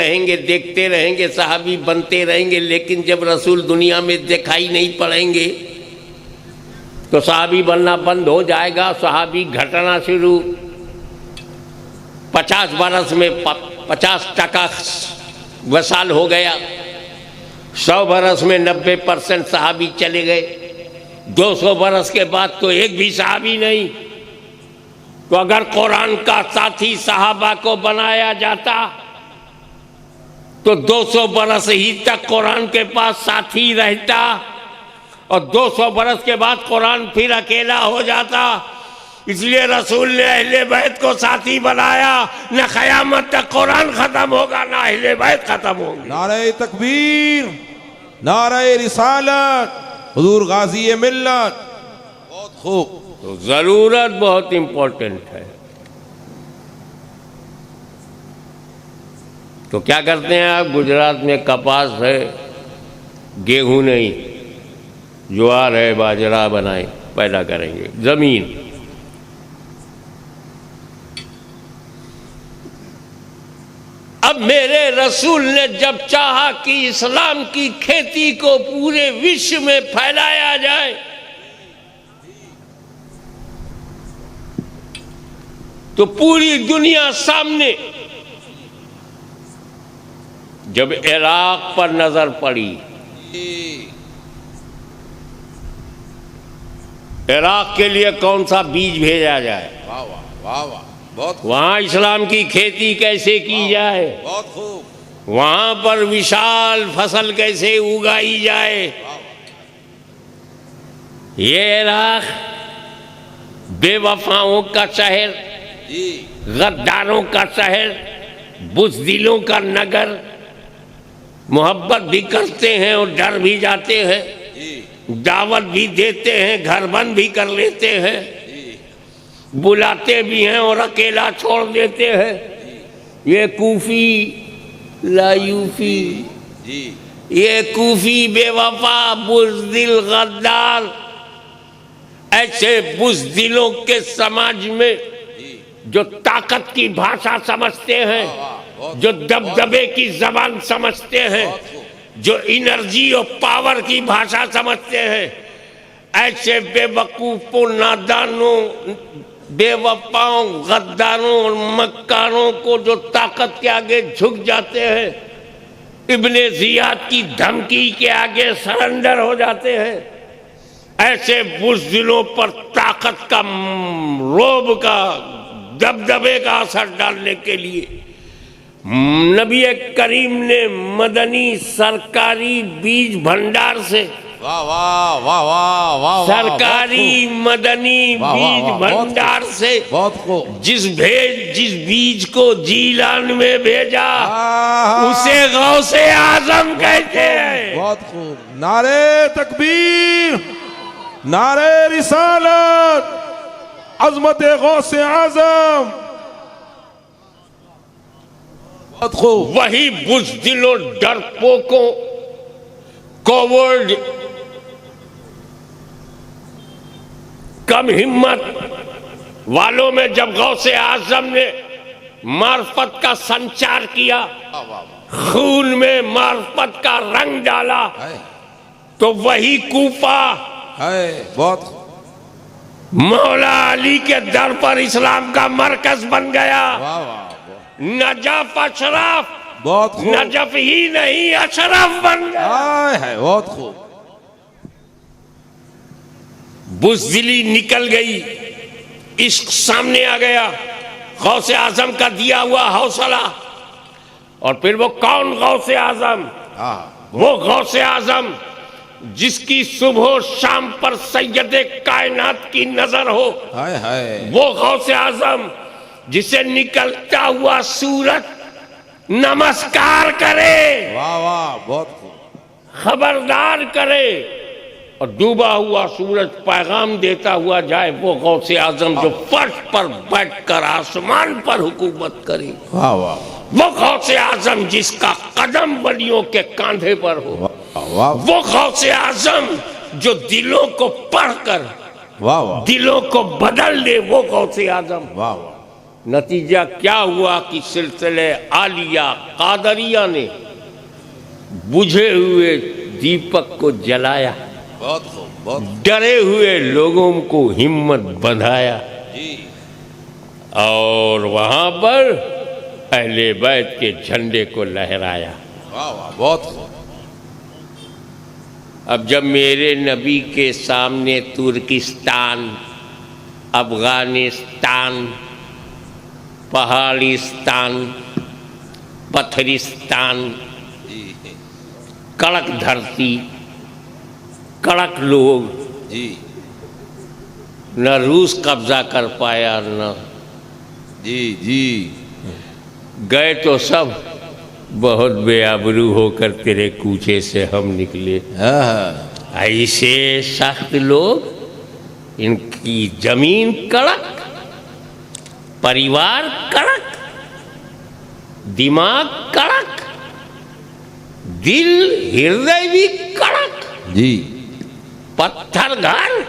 रहेंगे, सहाबी बनते रहेंगे। लेकिन जब रसूल दुनिया में दिखाई नहीं पड़ेंगे तो सहाबी बनना बंद हो जाएगा। सहाबी घटना शुरू 50 बरस में 50% वसाल हो गया। 100 बरस में 90% सहाबी चले गए। 200 बरस के बाद तो एक भी सहाबी नहीं। तो अगर कुरान का साथी सहाबा को बनाया जाता तो 200 बरस ही तक कुरान के पास साथी रहता, और 200 बरस के बाद कुरान फिर अकेला हो जाता। इसलिए रसूल ने अहले बैत को साथी बनाया। न क़यामत तक कुरान खत्म होगा, ना अहले बैत खत्म होंगे। नारे तकबीर, नारे रिसालत, हुजूर गाज़ी मिल्लत। बहुत खूब। तो ज़रूरत बहुत इम्पोर्टेंट है। तो क्या करते हैं आप? गुजरात में कपास है, गेहूं नहीं, ज्वार है, बाजरा बनाए पैदा करेंगे। ज़मीन अब मेरे रसूल ने जब चाहा कि इस्लाम की खेती को पूरे विश्व में फैलाया जाए तो पूरी दुनिया सामने जब इराक पर नजर पड़ी, इराक के लिए कौन सा बीज भेजा जाए, वाह वाह वाह वाह, बहुत वहां इस्लाम की खेती कैसे की जाए, बहुत खूब, वहां पर विशाल फसल कैसे उगाई जाए। ये इराक बेवफाओं का शहर, जी गद्दारों का शहर, बुज़दिलों का नगर, मोहब्बत भी करते हैं और डर भी जाते हैं, जी दावत भी देते हैं, घर बंद भी कर लेते हैं, बुलाते भी हैं और अकेला छोड़ देते हैं। ये कूफी लायूफी, जी ये कूफी बेवफा बुज़दिल गद्दार, ऐसे बुज़दिलों के समाज में जो ताकत की भाषा समझते हैं, जो दबदबे की जबान समझते हैं, जो एनर्जी और पावर की भाषा समझते हैं, ऐसे बेवकूफों, नादानों, बेवफाओं, गद्दारों और मक्कारों को जो ताकत के आगे झुक जाते हैं, इब्ने जियाद की धमकी के आगे सरेंडर हो जाते हैं, ऐसे बुज़दिलों पर ताकत का, रोब का, दबदबे का असर डालने के लिए नबी करीम ने मदनी सरकारी बीज भंडार से, वाह वाह वाह वाह वाह, सरकारी मदनी बीज भंडार से बहुत खूब, जिस बीज को जीलान में भेजा उसे गौसे आजम कहते हैं। बहुत खूब, नारे तकबीर, नारे रिसालत, अजमत गौसे आजम, बहुत खूब। वही बुज़दिलों, डरपोकों, कोवर्ड, कम हिम्मत वालों में जब गौसे आजम ने मार्फत का संचार किया, खून में मार्फत का रंग डाला, तो वही कूफा है बहुत मौला अली के दर पर इस्लाम का मरकज बन गया। वाह वाह, नजफ अशरफ, बहुत खूब, नजफ ही नहीं अशरफ बन गया। है बहुत खूब, बुज़दिली निकल गई, इश्क सामने आ गया, गौसे आजम का दिया हुआ हौसला। और फिर वो कौन गौसे आजम? वो गौसे आजम जिसकी सुबह शाम पर सैयदे कायनात की नजर हो, हाय हाय, वो गौसे आजम जिसे निकलता हुआ सूरज नमस्कार करे, वाह वाह, बहुत खूब, खबरदार करे, और डूबा हुआ सूरज पैगाम देता हुआ जाए, वो गौसे आजम जो फर्श पर बैठकर आसमान पर हुकूमत करे, वाह वाह, वो गौसे आजम जिसका कदम वलियों के कांधे पर हो, वाह, वो गौसे आजम जो दिलों को पढ़कर वाह वाह, दिलों को बदल दे, वो गौसे आजम। वाह वाह, नतीजा क्या हुआ कि सिलसिले आलिया कादरिया ने बुझे हुए दीपक को जलाया, बहुत खूब, बहुत डरे हुए लोगों को हिम्मत बंधाया, जी, और वहां पर अहले बैत के झंडे को लहराया। वाह वाह, बहुत खूब। अब जब मेरे नबी के सामने तुर्किस्तान, अफगानिस्तान, पहाड़िस्तान, पथरिस्तान, कड़क धरती, कड़क लोग, जी न रूस कब्जा कर पाया, न जी जी, गए तो सब बहुत बेआबरू होकर तेरे कूचे से हम निकले। हाँ, ऐसे सख्त लोग, इनकी जमीन कड़क, परिवार कड़क, दिमाग कड़क, दिल हृदय भी कड़क, जी पत्थर घर,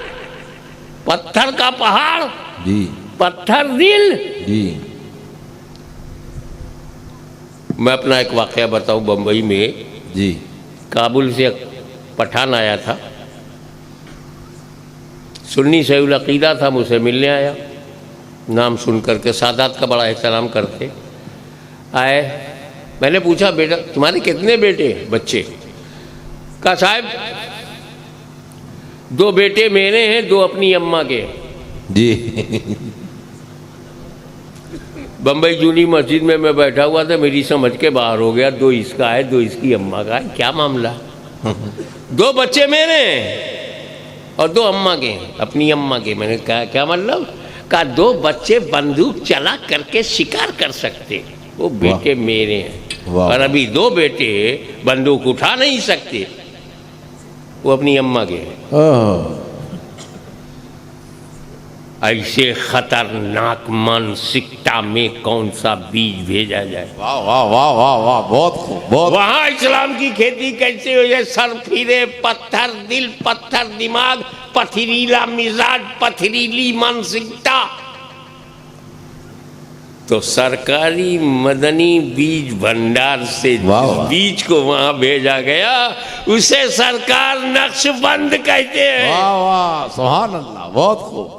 पत्थर का पहाड़, जी पत्थर दिल। जी, मैं अपना एक वाकया बताऊं। बंबई में जी, काबुल से एक पठान आया था, सुन्नी सहीउल अकीदा था, मुझसे मिलने आया। नाम सुन करके सादात का बड़ा एहतराम करते आए। मैंने पूछा बेटा तुम्हारे कितने बेटे बच्चे? कहा साहब 2 बेटे मेरे हैं, 2 अपनी अम्मा के। जी बम्बई जूनी मस्जिद में मैं बैठा हुआ था, मेरी समझ के बाहर हो गया। 2 इसका है, 2 इसकी अम्मा का है। क्या मामला? 2 बच्चे मेरे हैं और 2 अम्मा के हैं, अपनी अम्मा के। मैंने कहा क्या मतलब? कहा 2 बच्चे बंदूक चला करके शिकार कर सकते, वो बेटे मेरे हैं। और अभी 2 बेटे बंदूक उठा नहीं सकते, वो अपनी अम्मा के हैं। ऐसे खतरनाक मानसिकता में कौन सा बीज भेजा जाए? वाह वाह वाह वाह वाह, बहुत खूब, बहुत। वहां इस्लाम की खेती कैसे हो जाए? सर फिरे, पत्थर दिल, पत्थर दिमाग, पथरीला मिजाज, पथरीली मानसिकता। तो सरकारी मदनी बीज भंडार से बीज को वहां भेजा गया, उसे सरकार नक्शबंद कहते हैं। वाह वाह, सुभान अल्लाह, बहुत खूब।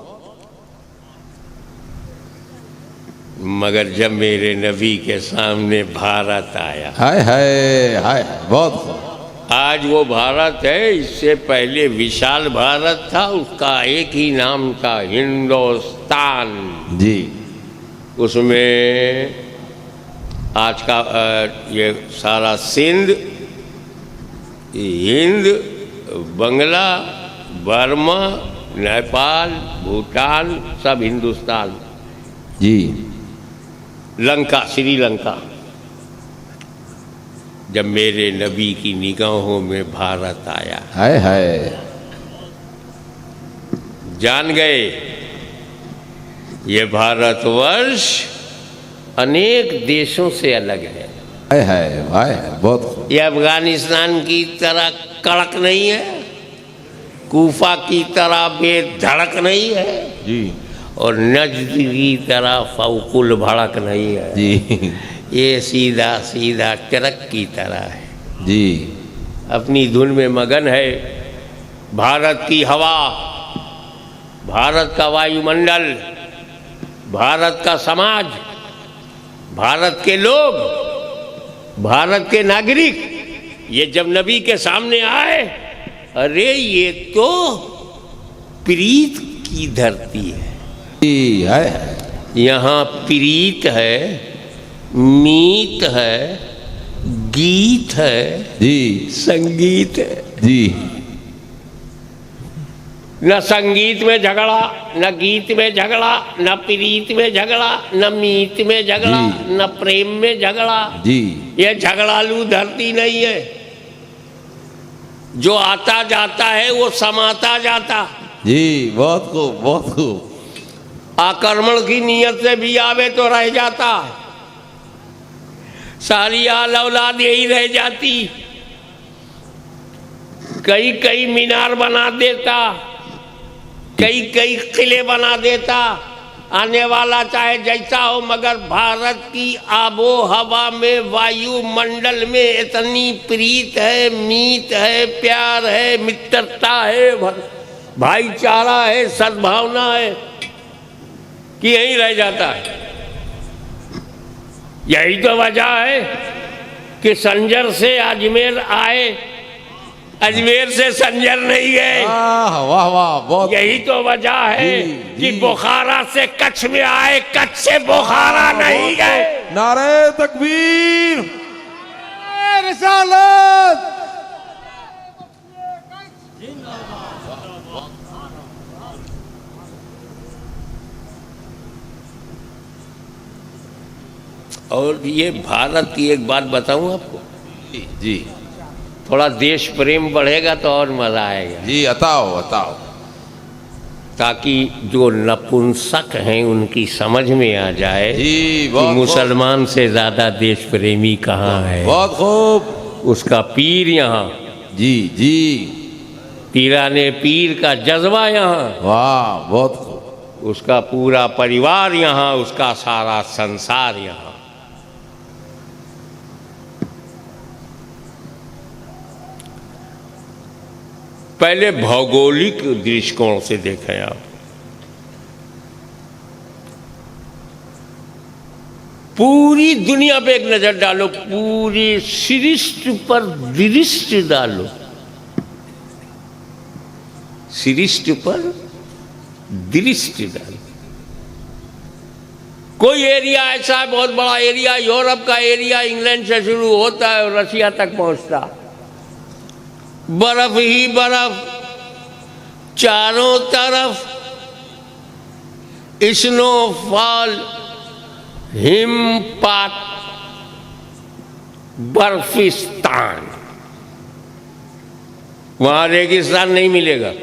मगर जब मेरे नबी के सामने भारत आया, हाय हाय हाय, बहुत खूब। आज वो भारत है, इससे पहले विशाल भारत था, उसका एक ही नाम था हिंदुस्तान। जी उसमें आज का ये सारा सिंध, हिंद, बंगला, बर्मा, नेपाल, भूटान सब हिंदुस्तान। जी लंका, श्रीलंका। जब मेरे नबी की निगाहों में भारत आया, हाय हाय, जान गए ये भारतवर्ष अनेक देशों से अलग है। हाय हाय हाय, बहुत खूब। ये अफगानिस्तान की तरह कड़क नहीं है, कूफा की तरह बेधड़क नहीं है, जी, और नज्द की तरह फौकुल भड़क नहीं है। जी ये सीधा सीधा ट्रक की तरह है, जी। अपनी धुन में मगन है। भारत की हवा, भारत का वायुमंडल, भारत का समाज, भारत के लोग, भारत के नागरिक, ये जब नबी के सामने आए, अरे ये तो प्रीत की धरती है। हाय, यहाँ प्रीत है, मीत है, गीत है, जी, संगीत है। जी। न संगीत में झगड़ा, न गीत में झगड़ा, न प्रीत में झगड़ा, न मीत में झगड़ा, न प्रेम में झगड़ा। जी, ये झगड़ालू धरती नहीं है। जो आता जाता है वो समाता जाता। जी, बहुत खूब, बहुत खूब। आक्रमण की नीयत से भी आवे तो रह जाता, सारी आल औलाद यही रह जाती। कई कई मीनार बना देता, कई कई किले बना देता, आने वाला चाहे जैसा हो, मगर भारत की आबो हवा में, वायुमंडल में इतनी प्रीत है, मीत है, प्यार है, मित्रता है, भाईचारा है, सद्भावना है कि यहीं रह जाता है। यही तो वजह है कि संजर से अजमेर आए, अजमेर से संजर नहीं गए। वाह वाह वाह, बहुत। यही तो वजह है कि बुखारा से कच्छ में आए, कच्छ से बुखारा नहीं गए। नारे तकबीर, रिसालत। और ये भारत की एक बात बताऊं आपको, जी, जी, थोड़ा देश प्रेम बढ़ेगा तो और मजा आएगा। जी, बताओ बताओ। ताकि जो नपुंसक हैं उनकी समझ में आ जाए जी, कि मुसलमान से ज्यादा देश प्रेमी कहाँ है। बहुत खूब। उसका पीर यहाँ, जी, जी, पीराने पीर का जज्बा यहाँ, वाह, बहुत खूब। उसका पूरा परिवार यहाँ, उसका सारा संसार यहाँ। पहले भौगोलिक दृष्टिकोण से देखें आप, पूरी दुनिया पे एक नजर डालो, पूरी सृष्टि पर दृष्टि डालो, सृष्टि पर दृष्टि डालो। कोई एरिया ऐसा है, बहुत बड़ा एरिया, यूरोप का एरिया, इंग्लैंड से शुरू होता है और रशिया तक पहुंचता, बर्फ ही बर्फ, चारों तरफ स्नोफॉल, हिमपात, बर्फिस्तान। वहां रेगिस्तान नहीं मिलेगा।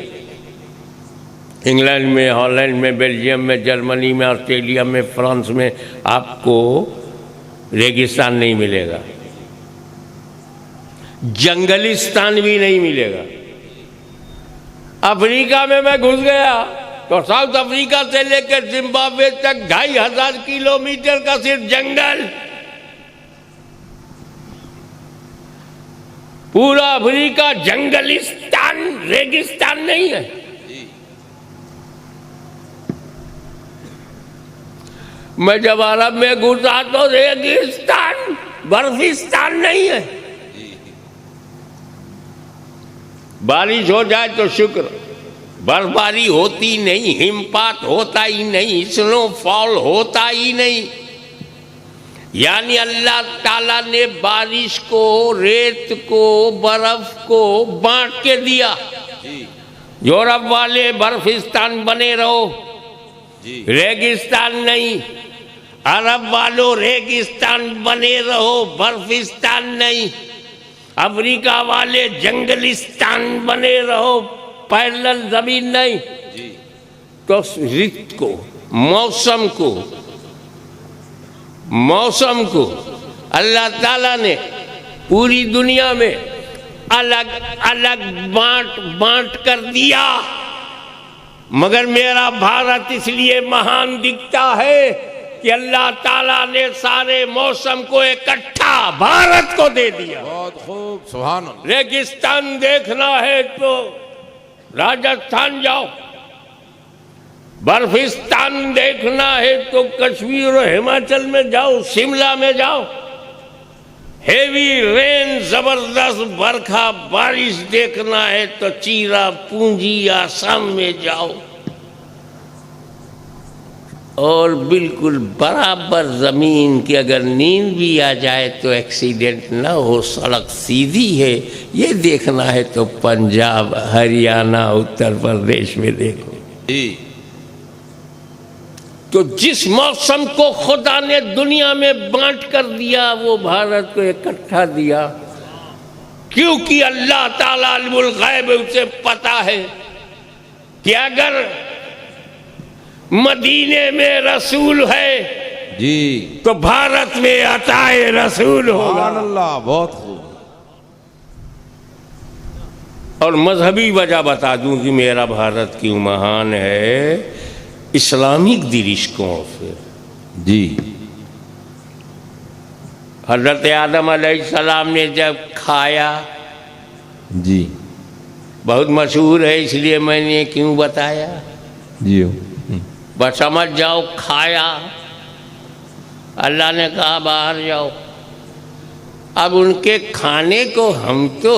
इंग्लैंड में, हॉलैंड में, बेल्जियम में, जर्मनी में, ऑस्ट्रेलिया में, फ्रांस में आपको रेगिस्तान नहीं मिलेगा, जंगलिस्तान भी नहीं मिलेगा। अफ्रीका में मैं घुस गया तो साउथ अफ्रीका से लेकर जिम्बाब्वे तक 2500 किलोमीटर का सिर्फ जंगल, पूरा अफ्रीका जंगलिस्तान, रेगिस्तान नहीं है। मैं जब अरब में घुसा तो रेगिस्तान, बर्फिस्तान नहीं है। बारिश हो जाए तो शुक्र, बर्फबारी होती नहीं, हिमपात होता ही नहीं, स्नोफॉल होता ही नहीं। यानी अल्लाह ताला ने बारिश को, रेत को, बर्फ को बांट के दिया। यूरोप वाले बर्फिस्तान बने रहो, रेगिस्तान नहीं। अरब वालों रेगिस्तान बने रहो, बर्फिस्तान नहीं। अफ्रीका वाले जंगलिस्तान बने रहो, पैरेलल जमीन नहीं। तो ऋतु को, मौसम को अल्लाह ताला ने पूरी दुनिया में अलग अलग बांट कर दिया। मगर मेरा भारत इसलिए महान दिखता है कि अल्लाह ताला ने सारे मौसम को इकट्ठा भारत को दे दिया। बहुत खूब, सुभान अल्लाह। रेगिस्तान देखना है तो राजस्थान जाओ, बर्फिस्तान देखना है तो कश्मीर और हिमाचल में जाओ, शिमला में जाओ। हेवी रेन, जबरदस्त बरखा बारिश देखना है तो चीरा पूंजी आसाम में जाओ। और बिल्कुल बराबर जमीन की अगर नींद भी आ जाए तो एक्सीडेंट ना हो, सड़क सीधी है, ये देखना है तो पंजाब, हरियाणा, उत्तर प्रदेश में देखो। तो जिस मौसम को खुदा ने दुनिया में बांट कर दिया, वो भारत को इकट्ठा दिया, क्योंकि अल्लाह ताला अल्लाहुल गैब, उसे पता है कि अगर मदीने में रसूल है जी तो भारत में अताए रसूल होगा। अल्लाह, बहुत खूब। और मजहबी वजह बता दूं कि मेरा भारत क्यों महान है, इस्लामिक दृष्टिकोण से। जी, हजरत आदम अलैहिस्सलाम ने जब खाया, जी, बहुत मशहूर है इसलिए मैंने क्यों बताया, जी, बस समझ जाओ। खाया, अल्लाह ने कहा बाहर जाओ। अब उनके खाने को हम तो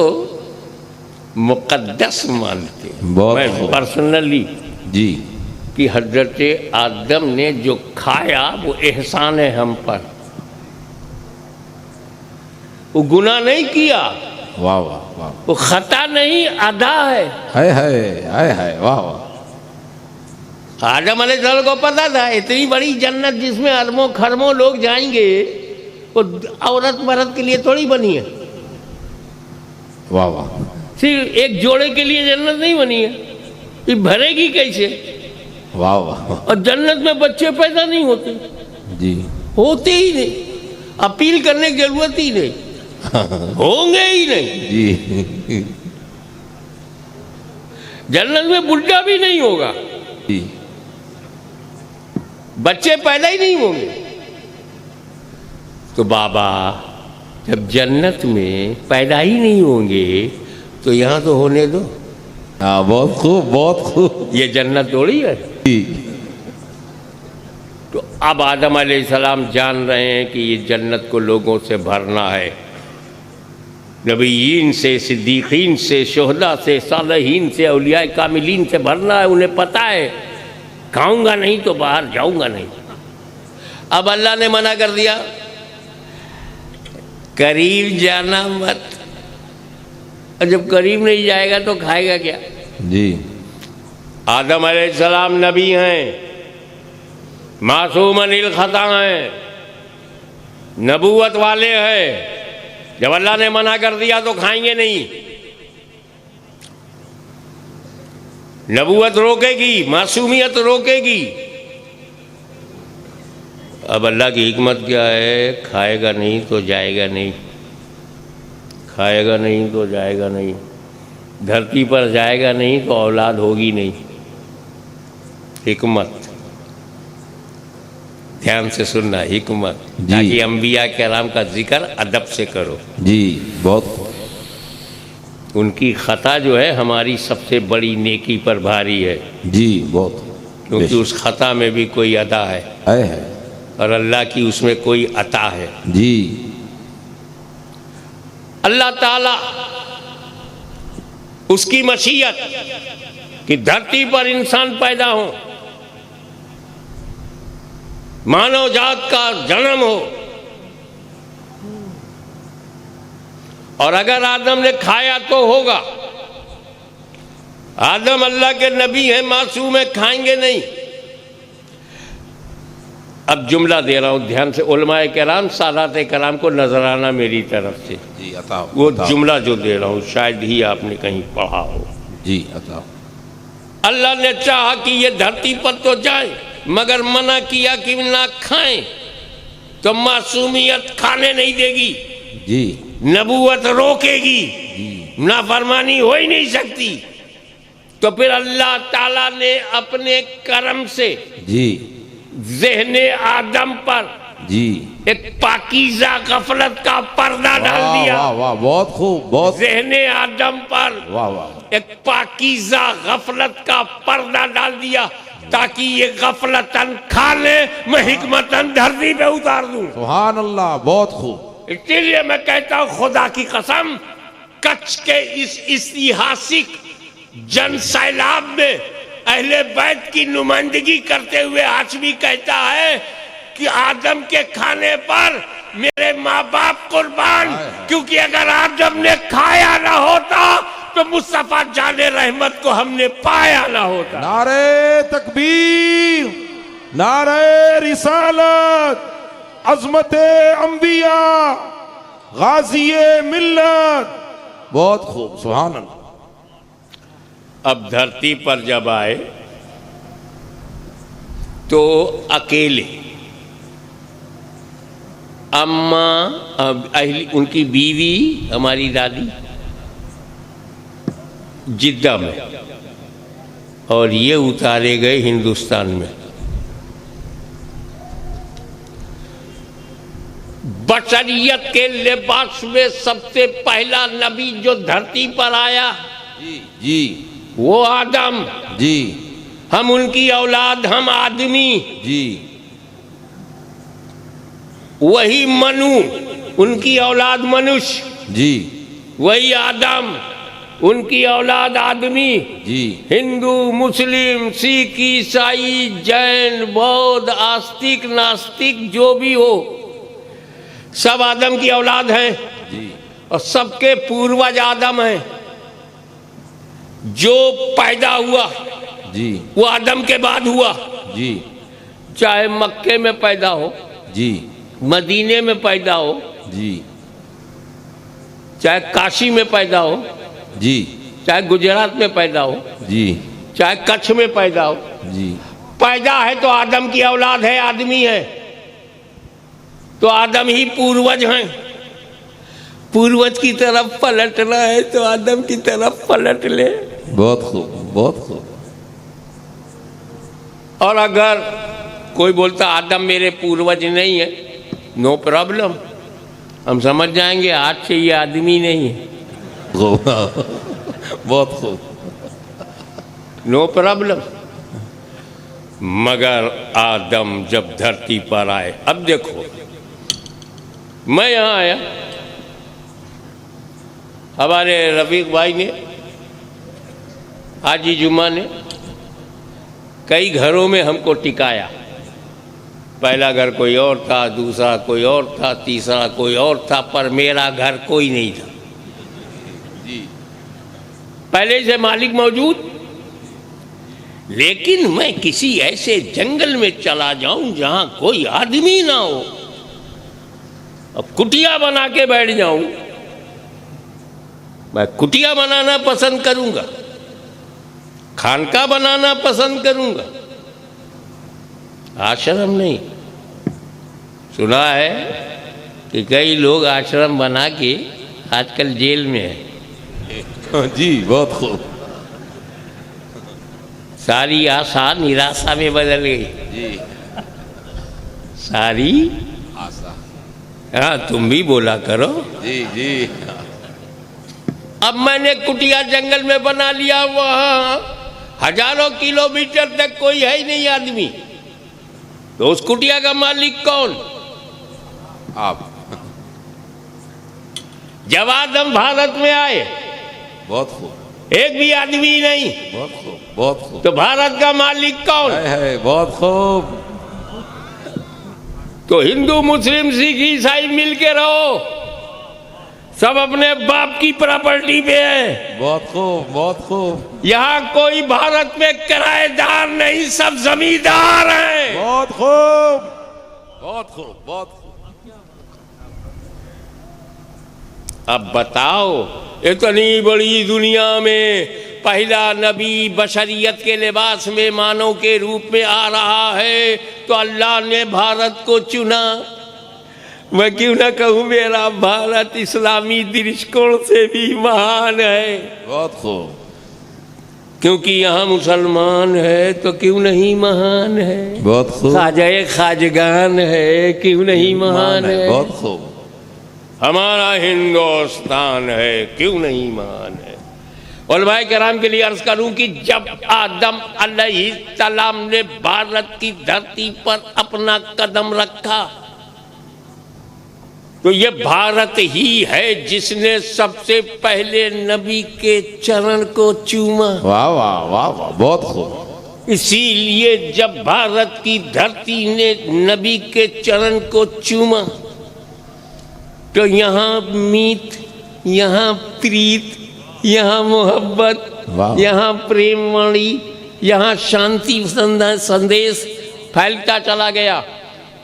मुकद्दस मानते हैं, मैं पर्सनली जी, कि हजरत आदम ने जो खाया वो एहसान है हम पर, वो गुनाह नहीं किया, वाह वाह वाह, वो खता नहीं, अदा है। हाय हाय हाय हाय, वाह वाह। आदम अलैहिस्सलाम को पता था इतनी बड़ी जन्नत जिसमें अरबों खरबों लोग जाएंगे, वो औरत मर्द के लिए थोड़ी बनी है। वाह वाह। सिर्फ एक जोड़े के लिए जन्नत नहीं बनी है, ये भरेगी कैसे? वाह वाह। और जन्नत में बच्चे पैदा नहीं होते, जी, होते ही नहीं, अपील करने की जरूरत ही नहीं, होंगे ही नहीं। जी, जन्नत में बुढ़ा भी नहीं होगा, जी, बच्चे पैदा ही नहीं होंगे। तो बाबा जब जन्नत में पैदा ही नहीं होंगे तो यहाँ तो होने दो। हाँ, बहुत खूब, बहुत खूब। ये जन्नत थोड़ी है। जी, तो अब आदम अलैहिस्सलाम जान रहे हैं कि ये जन्नत को लोगों से भरना है, नबीयीन से, सिद्दीकीन से, शुहदा से, सालिहीन से, औलिया कामिलीन से भरना है। उन्हें पता है खाऊंगा नहीं तो बाहर जाऊंगा नहीं। अब अल्लाह ने मना कर दिया, करीब जाना मत। और जब करीब नहीं जाएगा तो खाएगा क्या? जी। आदम अलैहिस्सलाम नबी हैं, मासूम अनिल खता हैं, नबूवत वाले हैं। जब अल्लाह ने मना कर दिया तो खाएंगे नहीं। नबूवत रोकेगी, मासूमियत रोकेगी। अब अल्लाह की हिकमत क्या है? खाएगा नहीं तो जाएगा नहीं, खाएगा नहीं तो जाएगा नहीं, धरती पर जाएगा नहीं तो औलाद होगी नहीं। हिकमत, ध्यान से सुनना, हिकमत, ताकि अंबिया कराम का जिक्र अदब से करो। जी, बहुत। उनकी खता जो है हमारी सबसे बड़ी नेकी पर भारी है। जी, बहुत। क्योंकि उस खता में भी कोई अदा है और अल्लाह की उसमें कोई अता है। जी। अल्लाह ताला उसकी मशीयत कि धरती पर इंसान पैदा हो, मानव जात का जन्म हो, और अगर आदम ने खाया तो होगा। आदम अल्लाह के नबी हैं, मासूम है, खाएंगे नहीं। अब जुमला दे रहा हूं ध्यान से, उलमाए कराम, सादात कराम को नजराना मेरी तरफ से। जी, अता। वो जुमला जो दे रहा हूं शायद ही आपने कहीं पढ़ा हो। जी, अता। अल्लाह ने चाहा कि ये धरती पर तो जाए, मगर मना किया कि ना खाएं, तो मासूमियत खाने नहीं देगी। जी। नबूवत रोकेगी, नाफरमानी हो ही नहीं सकती। तो फिर अल्लाह ताला ने अपने करम से जी ज़हने आदम पर जी एक पाकीज़ा गफलत का पर्दा डाल दिया। वाह वाह, बहुत खूब, बहुत। ज़हने आदम पर वाह वाह, एक पाकीज़ा गफलत का पर्दा डाल दिया, ताकि ये गफलतन खा ले, मैं हिकमतन धरती पे उतार दूं। सुभान अल्लाह, बहुत खूब। इसलिए मैं कहता हूं, खुदा की कसम, कच्छ के इस ऐतिहासिक जन सैलाब में अहले बैत की नुमाइंदगी करते हुए हाशमी कहता है कि आदम के खाने पर मेरे माँ बाप कुर्बान, क्योंकि अगर आदम ने खाया ना होता तो मुस्तफा जाने रहमत को हमने पाया ना होता। नारे तकबीर, नारे रिसालत, अजमते अंबिया, गाज़िए मिल्लत। बहुत खूब, सुभान अल्लाह। अब धरती पर जब आए तो अकेले, अम्मा, उनकी बीवी, हमारी दादी जिद्दा में, और ये उतारे गए हिंदुस्तान में। बशरियत के लिबास में सबसे पहला नबी जो धरती पर आया, जी, वो आदम। जी, हम उनकी औलाद, हम आदमी। जी, वही मनु, उनकी औलाद मनुष्य। जी, वही आदम, उनकी औलाद आदमी। जी, हिंदू, मुस्लिम, सिख, ईसाई, जैन, बौद्ध, आस्तिक, नास्तिक, जो भी हो, सब आदम की औलाद हैं। जी, और सबके पूर्वज आदम हैं। जो पैदा हुआ जी, वो आदम के बाद हुआ। जी, चाहे मक्के में पैदा हो, जी, मदीने में पैदा हो, जी, चाहे काशी में पैदा हो, जी, चाहे गुजरात में पैदा हो, जी, चाहे कच्छ में पैदा हो, जी, पैदा है तो आदम की औलाद है, आदमी है, तो आदम ही पूर्वज हैं। पूर्वज की तरफ पलटना है तो आदम की तरफ पलट ले। बहुत खूब, बहुत खूब। और अगर कोई बोलता आदम मेरे पूर्वज नहीं है, नो प्रॉब्लम, हम समझ जाएंगे आज से ये आदमी नहीं है। बहुत खूब। No problem. मगर आदम जब धरती पर आए, अब देखो मैं यहाँ आया, हमारे रफीक भाई ने, हाजी जुम्मा ने कई घरों में हमको टिकाया। पहला घर कोई और था, दूसरा कोई और था, तीसरा कोई और था, पर मेरा घर कोई नहीं था। पहले से मालिक मौजूद, लेकिन मैं किसी ऐसे जंगल में चला जाऊं जहां कोई आदमी ना हो, अब कुटिया बना के बैठ जाऊं, मैं कुटिया बनाना पसंद करूंगा, खानका बनाना पसंद करूंगा, आश्रम नहीं। सुना है कि कई लोग आश्रम बना के आजकल जेल में है। जी बहुत खूब। सारी आशा निराशा में बदल गई। जी सारी आशा। हाँ, तुम भी बोला करो। जी जी। अब मैंने कुटिया जंगल में बना लिया, वहां हजारों किलोमीटर तक कोई है ही नहीं आदमी, तो उस कुटिया का मालिक कौन? आप। जब आदम भारत में आए, बहुत खूब। एक भी आदमी नहीं, बहुत खूब बहुत खूब। तो भारत का मालिक कौन? है बहुत खूब। तो हिंदू मुस्लिम सिख ईसाई मिल के रहो, सब अपने बाप की प्रॉपर्टी पे है। बहुत खूब बहुत खूब। यहाँ कोई भारत में किराएदार नहीं, सब जमींदार हैं। बहुत खूब बहुत खूब बहुत खूब। अब बताओ, इतनी बड़ी दुनिया में पहला नबी बशरियत के लिबास में मानव के रूप में आ रहा है, तो अल्लाह ने भारत को चुना। मैं क्यों ना कहूँ मेरा भारत इस्लामी दृष्टिकोण से भी महान है। बहुत खूब। क्योंकि यहाँ मुसलमान है तो क्यों नहीं महान है। बहुत खूब। ख्वाजाए खाजगान है, क्यों नहीं महान है। बहुत खूब। हमारा हिंदुस्तान है, क्यों नहीं महान है। उलमाए किराम के लिए अर्ज करूं कि जब आदम अलैहिस्सलाम ने भारत की धरती पर अपना कदम रखा, तो ये भारत ही है जिसने सबसे पहले नबी के चरण को चूमा। वाह वाह वाह वाह, बहुत खूब। इसीलिए जब भारत की धरती ने नबी के चरण को चूमा, तो यहाँ मीत, यहाँ प्रीत, यहाँ मोहब्बत, यहाँ प्रेम वाणी, यहाँ शांति संदेश फैलता चला गया।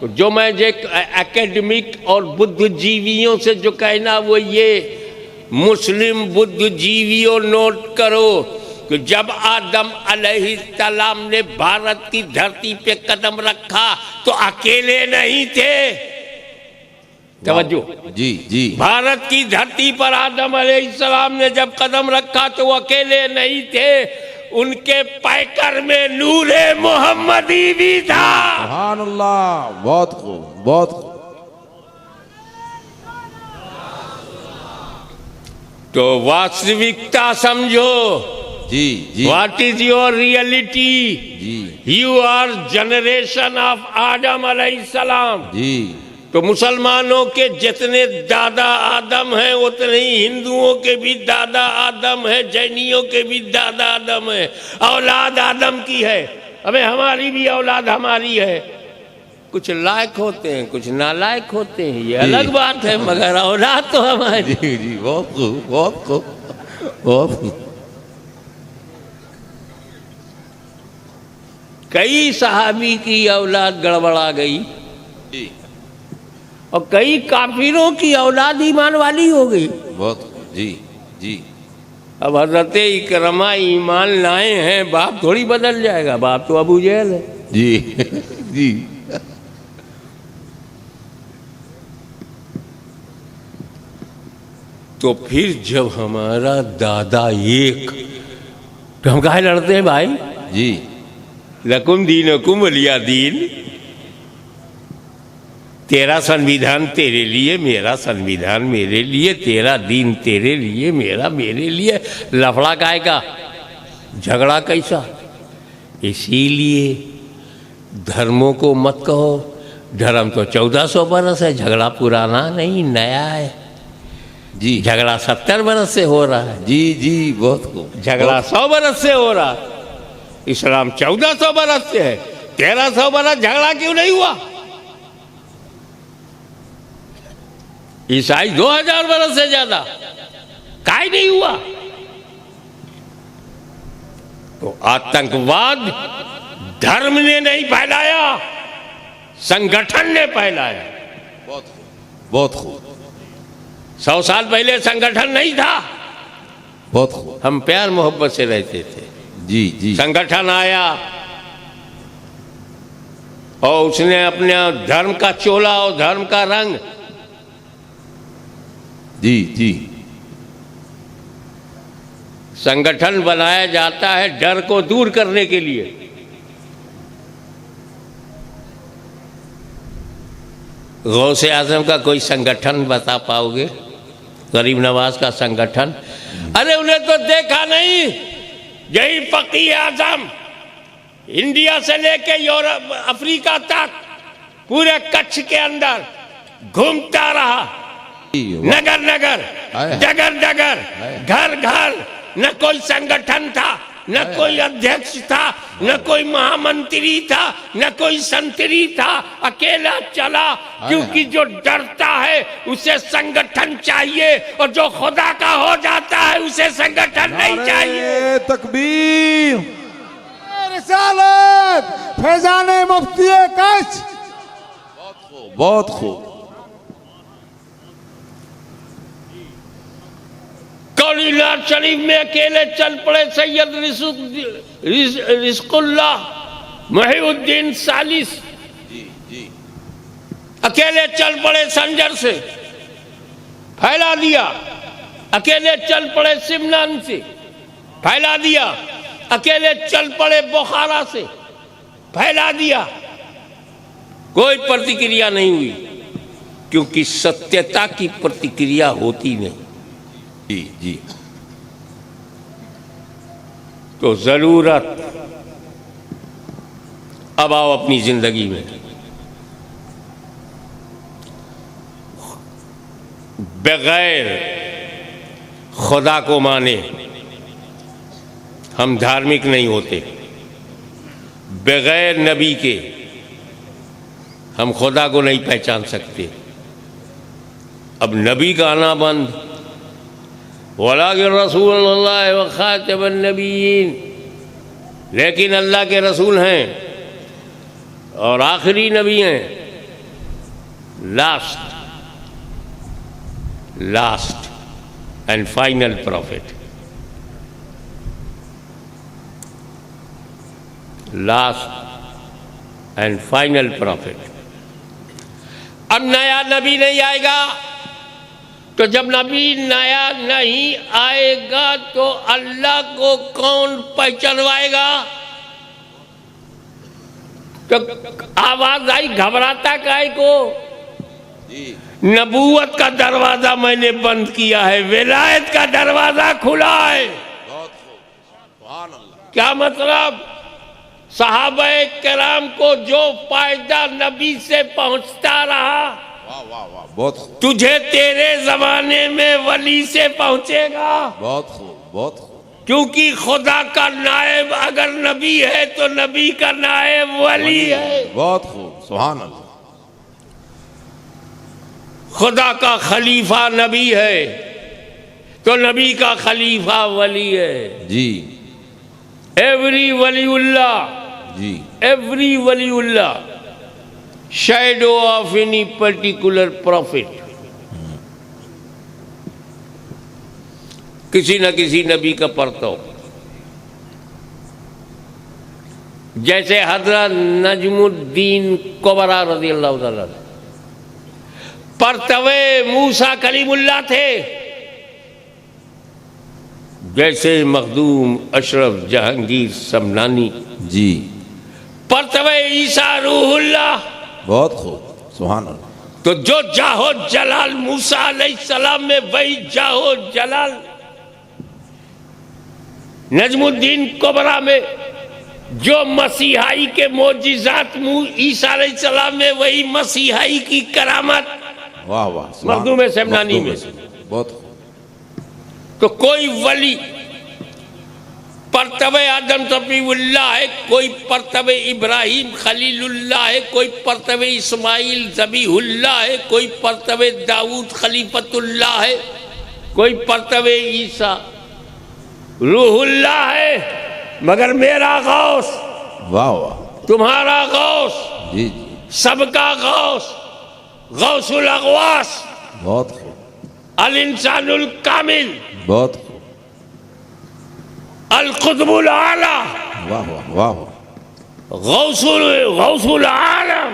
जो मैं जो एकेडमिक और बुद्धिजीवियों से जो कहना, वो ये मुस्लिम बुद्धिजीवियों नोट करो कि जब आदम अलैहिस्सलाम ने भारत की धरती पे कदम रखा तो अकेले नहीं थे। तवज्जो। जी जी। भारत की धरती पर आदम अलैहिस्सलाम ने जब कदम रखा तो वो अकेले नहीं थे, उनके पैकर में नूरे मोहम्मदी भी था। सुभान अल्लाह। बहुत खूब बहुत खूब। तो वास्तविकता समझो। जी जी। What is your reality? जी। You are generation of Adam अलैहिस्सलाम। जी। तो मुसलमानों के जितने दादा आदम हैं, उतने ही हिंदुओं के भी दादा आदम है, जैनियों के भी दादा आदम है। औलाद आदम की है, हमें हमारी भी औलाद हमारी है। कुछ लायक होते हैं, कुछ नालायक होते हैं, ये अलग बात है, मगर औलाद तो हमारी। जी जी। बहुत खूब बहुत खूब बहुत खूब। कई सहाबी की औलाद गड़बड़ा गई जी। और कई काफिरों की औलाद ईमान वाली हो गई। बहुत जी जी। अब हजरत इकरमा ईमान लाए हैं, बाप थोड़ी बदल जाएगा, बाप तो अबू जहल है। जी जी। तो फिर जब हमारा दादा एक, तो हम काहे लड़ते हैं भाई? जी। लकुम दीनुकुम वलिया दीन। तेरा संविधान तेरे लिए, मेरा संविधान मेरे लिए, तेरा दीन तेरे लिए, मेरा मेरे लिए। लफड़ा काहे का, झगड़ा कैसा? इसीलिए धर्मों को मत कहो, धर्म तो 1400 बरस है, झगड़ा पुराना नहीं नया है। जी झगड़ा 70 बरस से हो रहा है, जी जी, बहुत खूब। झगड़ा 100 बरस से हो रहा है। इस्लाम 1400 बरस से है, 1300 बरस झगड़ा क्यों नहीं हुआ? ईसाई 2000 बरस से ज्यादा काहे नहीं हुआ? तो आतंकवाद धर्म ने नहीं फैलाया, संगठन ने फैलाया। बहुत खूब, बहुत खूब। 100 साल पहले संगठन नहीं था, बहुत खूब। हम प्यार मोहब्बत से रहते थे। जी जी, संगठन आया और उसने अपने धर्म का चोला और धर्म का रंग, जी जी, संगठन बनाया जाता है डर को दूर करने के लिए। गौसे आजम का कोई संगठन बता पाओगे? गरीब नवाज का संगठन? अरे उन्हें तो देखा नहीं। यही फकीह आजम इंडिया से लेके यूरोप अफ्रीका तक पूरे कच्छ के अंदर घूमता रहा, नगर नगर, जगर जगर, घर घर। न कोई संगठन था, न कोई अध्यक्ष था, न कोई महामंत्री था, न कोई संतरी था, अकेला चला। क्योंकि जो डरता है उसे संगठन चाहिए, और जो खुदा का हो जाता है उसे संगठन नहीं चाहिए। तकबीर। रिसालत फैजान मुफ्ती कच्छ। बहुत खूब, बहुत खूब। कौलीलार शरीफ में अकेले चल पड़े सैयद रिज़्क़ुल्लाह मुहीउद्दीन सालिस। अकेले चल पड़े संजर से, फैला दिया। अकेले चल पड़े सिमनान से, फैला दिया। अकेले चल पड़े बुखारा से, फैला दिया। कोई प्रतिक्रिया नहीं हुई, क्योंकि सत्यता की प्रतिक्रिया होती नहीं। जी जी, तो जरूरत अब आओ अपनी जिंदगी में बगैर खुदा को माने हम धार्मिक नहीं होते। बगैर नबी के हम खुदा को नहीं पहचान सकते। अब नबी का आना बंद, वलाकिन रसूलुल्लाह व खातिमुन नबिय्यीन, लेकिन अल्लाह के रसूल हैं और आखिरी नबी हैं। Last and final profit. Last and final profit. अब नया नबी नहीं आएगा, तो जब नबी नया नहीं आएगा तो अल्लाह को कौन पहचानवाएगा? तो आवाज आई, घबराता काहे को? नबूवत का दरवाजा मैंने बंद किया है, विलायत का दरवाजा खुला है। क्या मतलब? सहाबाए किराम को जो फायदा नबी से पहुंचता रहा, वाह वाह वाह, बहुत खूब। तुझे तेरे जमाने में वली से पहुंचेगा। बहुत खूब, बहुत खूब। क्योंकि खुदा का नायब अगर नबी है तो नबी का नायब वली है। बहुत खूब, सुभान अल्लाह। खुदा का खलीफा नबी है तो नबी का खलीफा वली है। जी एवरी वलीउल्लाह, जी, एवरी वलीउल्लाह shadow of any particular prophet. किसी न किसी नबी का परतव। जैसे हजरत नजमुद्दीन कुबरा रज़ियल्लाहु ताला परतवे मूसा कलीमुल्लाह थे, जैसे मखदूम अशरफ जहांगीर समनानी जी, परतवे ईसा रूहुल्लाह। बहुत खूब, सुभान अल्लाह। तो जो जाहो जलाल मूसा अलैहिस्सलाम में, वही जाहो जलाल नजमुद्दीन कुबरा में। जो मसीहाई के मोजिजात ईसा अलैहिस्सलाम में, वही मसीहाई की करामत वाह वाह, सुभान मखदूम शमनानी में। बहुत। तो कोई वली परतबे आदम तबीउल्लाह है, कोई परतबे इब्राहिम खलीलुल्लाह है, कोई परतबे इस्माइल ज़बीहुल्लाह है, कोई परतबे दाऊद खलीफतुल्लाह है, कोई परतबे ईसा रूहुल्लाह है। मगर मेरा गौस, वाह वाह, तुम्हारा गौस, जी जी, सबका गौस, गौसुल अगवास, बहुत खूब, अल इंसानुल कामिल, बहुत खूब, अल कुतुबुल आला, वाह वाह वाह वाह, गौसुल आलम,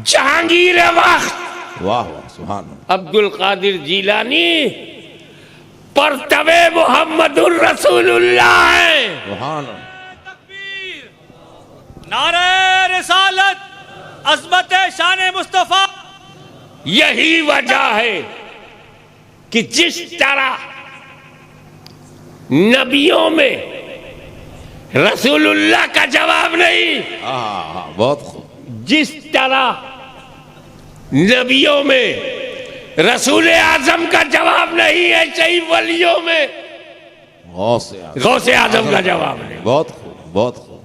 जहांगीर वक्त, वाह वाह, सुभान अब्दुल कादिर जीलानी परतबे मोहम्मदुर रसूलुल्लाह है। सुभान। नारे रिसालत, अज़मत शान मुस्तफा। यही वजह है कि जिस तरह नबियों में रसूलुल्लाह का जवाब नहीं, हाँ, बहुत खूब, जिस तरह नबियों में रसूल आजम का जवाब नहीं है, ऐसे वलियों में गौसे आजम का जवाब नहीं। बहुत खूब, बहुत खूब,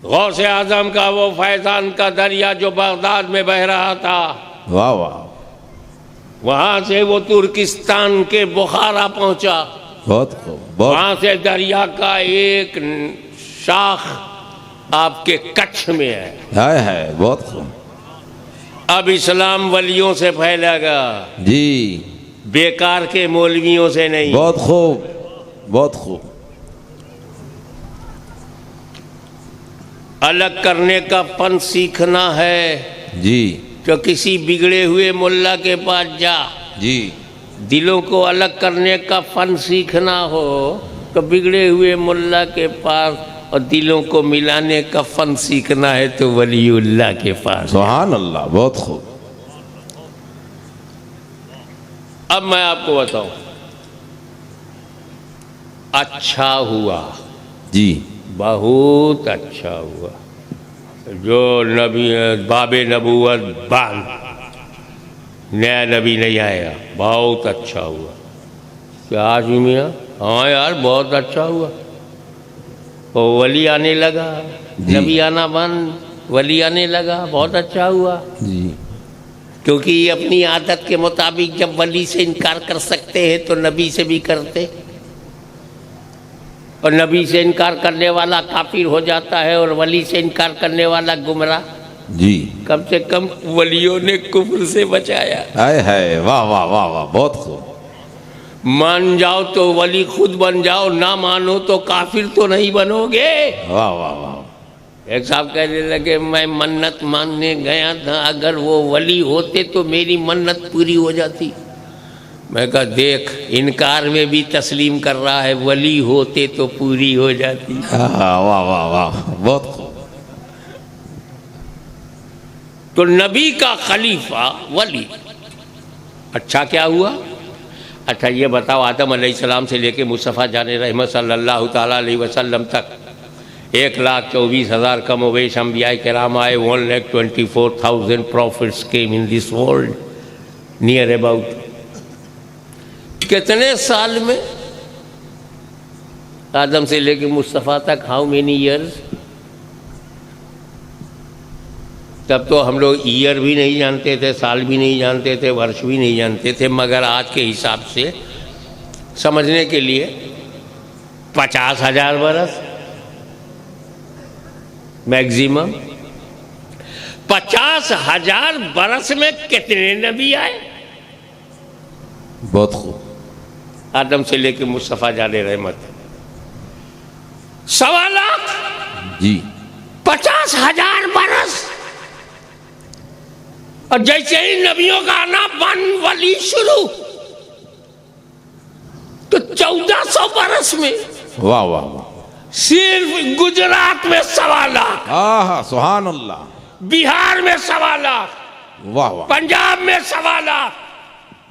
गौसे आजम का वो फैजान का दरिया जो बगदाद में बह रहा था, वाह वाह, वहां से वो तुर्किस्तान के बुखारा पहुंचा, बहुत खूब, बहुत, वहां से दरिया का एक शाख आपके कच्छ में है। बहुत खूब, अब इस्लाम वलियों से फैलेगा, जी, बेकार के मौलवियों से नहीं। बहुत खूब, बहुत खूब, अलग करने का फन सीखना है जी तो किसी बिगड़े हुए मुल्ला के पास जा। जी, दिलों को अलग करने का फन सीखना हो तो बिगड़े हुए मुल्ला के पास, और दिलों को मिलाने का फन सीखना है तो वलीउल्लाह के पास। सुभान अल्लाह, बहुत खूब। अब मैं आपको बताऊं, अच्छा हुआ जी, बहुत अच्छा हुआ जो नबी बाबे नबूवत बांध नया नबी नहीं आएगा, बहुत अच्छा हुआ। क्या आज मियाँ? हाँ यार, बहुत अच्छा हुआ। वो वली आने लगा, नबी आना बंद, वली आने लगा, बहुत अच्छा हुआ। जी, क्योंकि ये अपनी आदत के मुताबिक जब वली से इनकार कर सकते हैं तो नबी से भी करते, और नबी से इनकार करने वाला काफिर हो जाता है और वली से इनकार करने वाला गुमराह। जी, कम से कम वलियों ने कुफ्र से बचाया। है, वाह वाह वाह वाह, बहुत खूब। मान जाओ तो वली खुद बन जाओ, ना मानो तो काफिर तो नहीं बनोगे। वाह वाह वाह, एक साहब कहने लगे, मैं मन्नत मानने गया था, अगर वो वली होते तो मेरी मन्नत पूरी हो जाती। मैं कहा देख, इनकार में भी तस्लीम कर रहा है, वली होते तो पूरी हो जाती। वाह वाह वाह, बहुत खूब। तो नबी का खलीफा वली, अच्छा क्या हुआ? अच्छा ये बताओ, आदम अलैहिस्सलाम से लेके मुस्तफ़ा जाने रहमत सल्लल्लाहु ताला अलैहि वसल्लम तक 1,24,000 कम वेश अंबिया किराम आए। 1,24,000 profits came in this world, near about. कितने साल में? आदम से लेके मुस्तफ़ा तक हाउ मेनी ईयर्स? तब तो हम लोग ईयर भी नहीं जानते थे, साल भी नहीं जानते थे, वर्ष भी नहीं जानते थे, मगर आज के हिसाब से समझने के लिए 50,000 बरस मैक्सिमम। 50,000 बरस में कितने नबी आए? बहुत खूब। आदम से लेके मुस्तफ़ा जाने रहमत 1.25 लाख जी, 50,000 बरस। और जैसे ही नबियों का आना बन वली शुरू, तो 1400 बरस में वाह वाह वाह, सिर्फ गुजरात में 1.25 लाख, आहा, सुभान अल्लाह, बिहार में 1.25 लाख, वाह वाह, पंजाब में 1.25 लाख,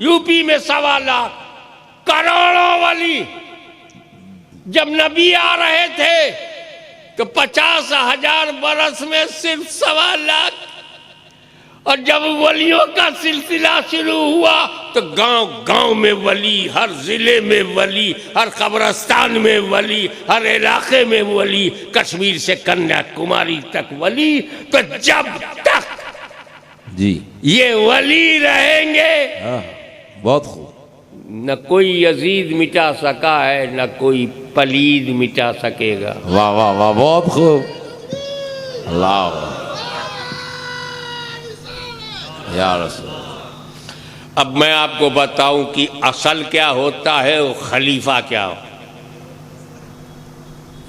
यूपी में 1.25 लाख, करोड़ों वली। जब नबी आ रहे थे तो 50,000 बरस में सिर्फ 1.25 लाख। और जब वलियों का सिलसिला शुरू हुआ तो गांव गांव में वली, हर जिले में वली, हर कब्रस्तान में वली, हर इलाके में वली, कश्मीर से कन्याकुमारी तक वली। तो जब तक जी ये वली रहेंगे, हाँ, बहुत खूब। न कोई यजीद मिटा सका है, न कोई पलीद मिटा सकेगा। वाह वाह वाह, बहुत खूब। अल्लाह या रसूल। अब मैं आपको बताऊं कि असल क्या होता है और खलीफा क्या हो।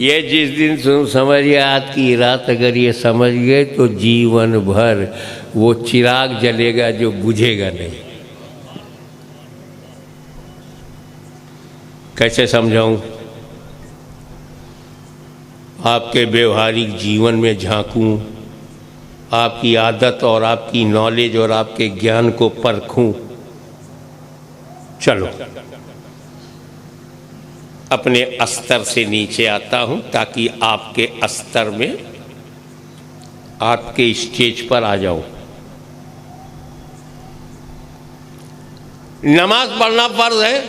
ये जिस दिन समझिए, आज की रात अगर ये समझ गए तो जीवन भर वो चिराग जलेगा जो बुझेगा नहीं। कैसे समझाऊं? आपके व्यवहारिक जीवन में झांकूं, आपकी आदत और आपकी नॉलेज और आपके ज्ञान को परखूं। चलो अपने अस्तर से नीचे आता हूं ताकि आपके अस्तर में, आपके स्टेज पर आ जाऊं। नमाज पढ़ना फर्ज है।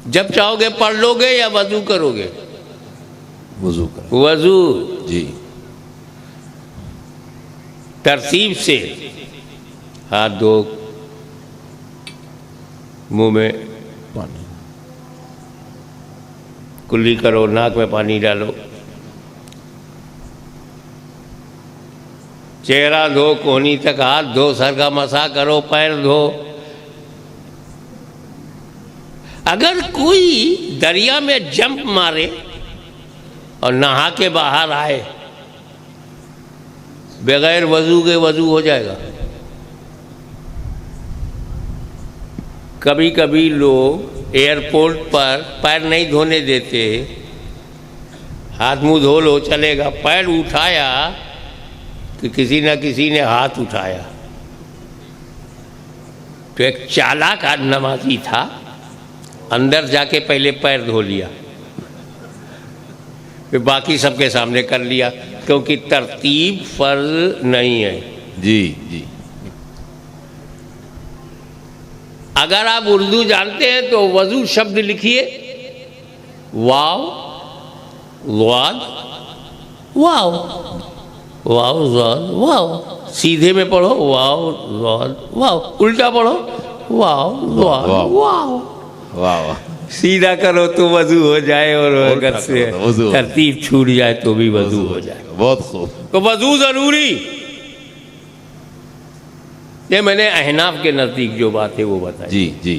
जब चाहोगे पढ़ लोगे या वजू करोगे? वजू कर। वजू जी। तरतीब से हाथ धो, मुंह में पानी, कुल्ली करो, नाक में पानी डालो, चेहरा धो, कोहनी तक हाथ धो, सर का मसा करो, पैर धो। अगर कोई दरिया में जंप मारे और नहा के बाहर आए बगैर वजू के, वजू हो जाएगा? कभी कभी लोग एयरपोर्ट पर पैर नहीं धोने देते, हाथ मुंह धो लो चलेगा, पैर उठाया कि किसी न किसी ने हाथ उठाया। तो एक चालाक नमाजी था, अंदर जाके पहले पैर धो लिया, फिर बाकी सबके सामने कर लिया, क्योंकि तरतीब फर्ज नहीं है। जी जी। अगर आप उर्दू जानते हैं तो वजू शब्द लिखिए, वाव वाद वाव, वाव वाद वाव। सीधे में पढ़ो वाव वाद वाव, उल्टा पढ़ो वाव वाद वाव। वाह वाह, सीधा करो तो वजू हो जाए, और अगर से तरतीब छूट जाए तो भी वजू हो जाए। बहुत खूब। तो वजू जरूरी। ये मैंने अहनाफ के नजदीक जो बात है वो बताई। जी जी।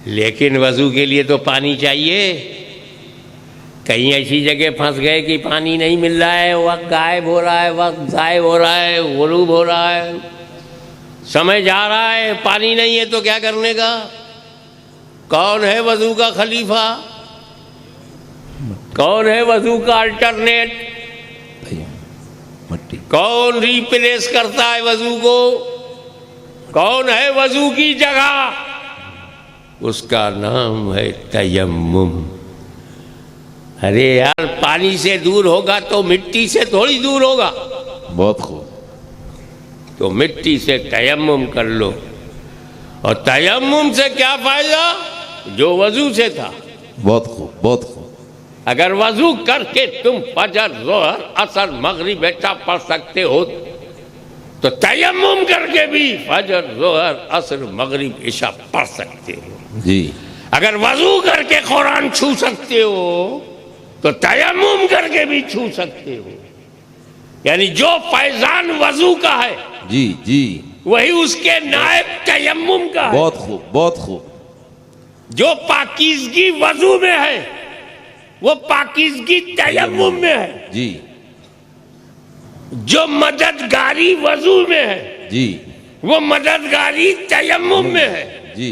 लेकिन वजू के लिए तो पानी चाहिए। कहीं ऐसी जगह फंस गए कि पानी नहीं मिल रहा है, वक्त गायब हो रहा है, वक्त गायब हो रहा है, गुरूब हो रहा है, समय जा रहा है, पानी नहीं है, तो क्या करने का? कौन है वजू का खलीफा? कौन है वजू का अल्टरनेट? मट्टी। कौन रिप्लेस करता है वजू को? कौन है वजू की जगह? उसका नाम है तयम्मुम। अरे यार, पानी से दूर होगा तो मिट्टी से थोड़ी दूर होगा। बहुत खूब। तो मिट्टी से तयम्मुम कर लो। और तयम्मुम से क्या फायदा? जो वजू से था। बहुत खूब, बहुत खूब। अगर वजू करके तुम फजर, जोहर, असर, मगरिब बेटा पढ़ सकते हो तो तयम्मुम करके भी फजर, जोहर, असर, मगरिब, इशा पढ़ सकते हो। जी। अगर वजू करके कुरान छू सकते हो तो तयम्मुम करके भी छू सकते हो। यानी जो फैजान वजू का है, जी जी, वही उसके नायब तयम्मुम का है। बहुत खूब, बहुत खूब। जो पाकीज़गी वजू में है वो पाकीज़गी तयम्मुम में है। जी। जो मददगारी वजू में है, जी। वो मददगारी तयम्मुम में है। जी।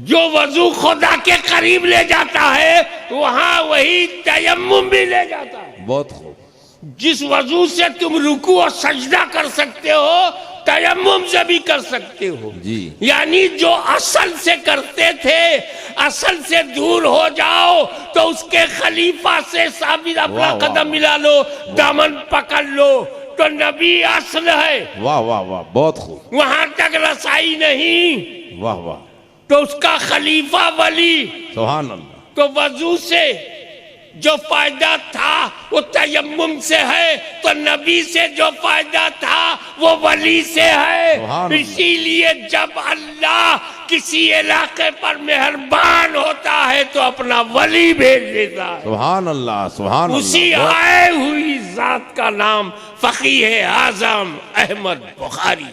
जो वजू खुदा के करीब ले जाता है वहां वही तयम्मुम भी ले जाता है। बहुत खूब। जिस वजू से तुम रुकू और सजदा कर सकते हो, तयम्मुम से भी कर सकते हो जी। यानी जो असल से करते थे असल से दूर हो जाओ तो उसके खलीफा से साबित अपना वाह, वाह, कदम मिला लो, दामन पकड़ लो तो नबी असल है। वाह वाह वाह, बहुत खूब। वहां तक रसाई नहीं वाह वाह, तो उसका खलीफा वली। सुभान अल्लाह। तो वजू से जो फायदा था वो तयम्मुम से है, तो नबी से जो फायदा था वो वली से है। सुभान अल्लाह। इसीलिए जब अल्लाह किसी इलाके पर मेहरबान होता है तो अपना वली भेज देता है। सुभान अल्लाह, सुभान उसी अल्लाह। आए हुई जात का नाम फकीह आजम अहमद बुखारी।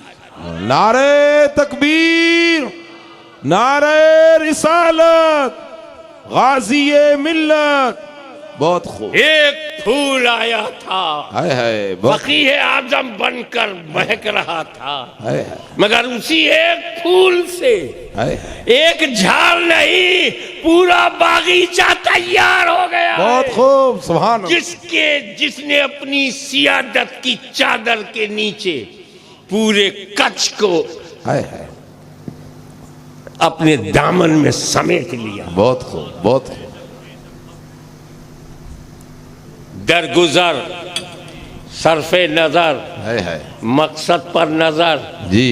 नारे तकबीर, नारे रिसालत, गाजी मिल्लत। बहुत खूब। एक फूल आया था, हाय हाय, बहुत फकीह आजम बनकर महक रहा था, हाय हाय मगर उसी एक फूल से हाय हाय। एक झाड़ नहीं पूरा बागीचा तैयार हो गया बहुत है। खूब, सुभान अल्लाह। जिसने अपनी सियादत की चादर के नीचे पूरे कच्छ को हाय हाय, अपने दामन में समेट लिया। बहुत खूब, बहुत खूब। दरगुजर, सरफे नजर, हाय हाय, मकसद पर नजर, जी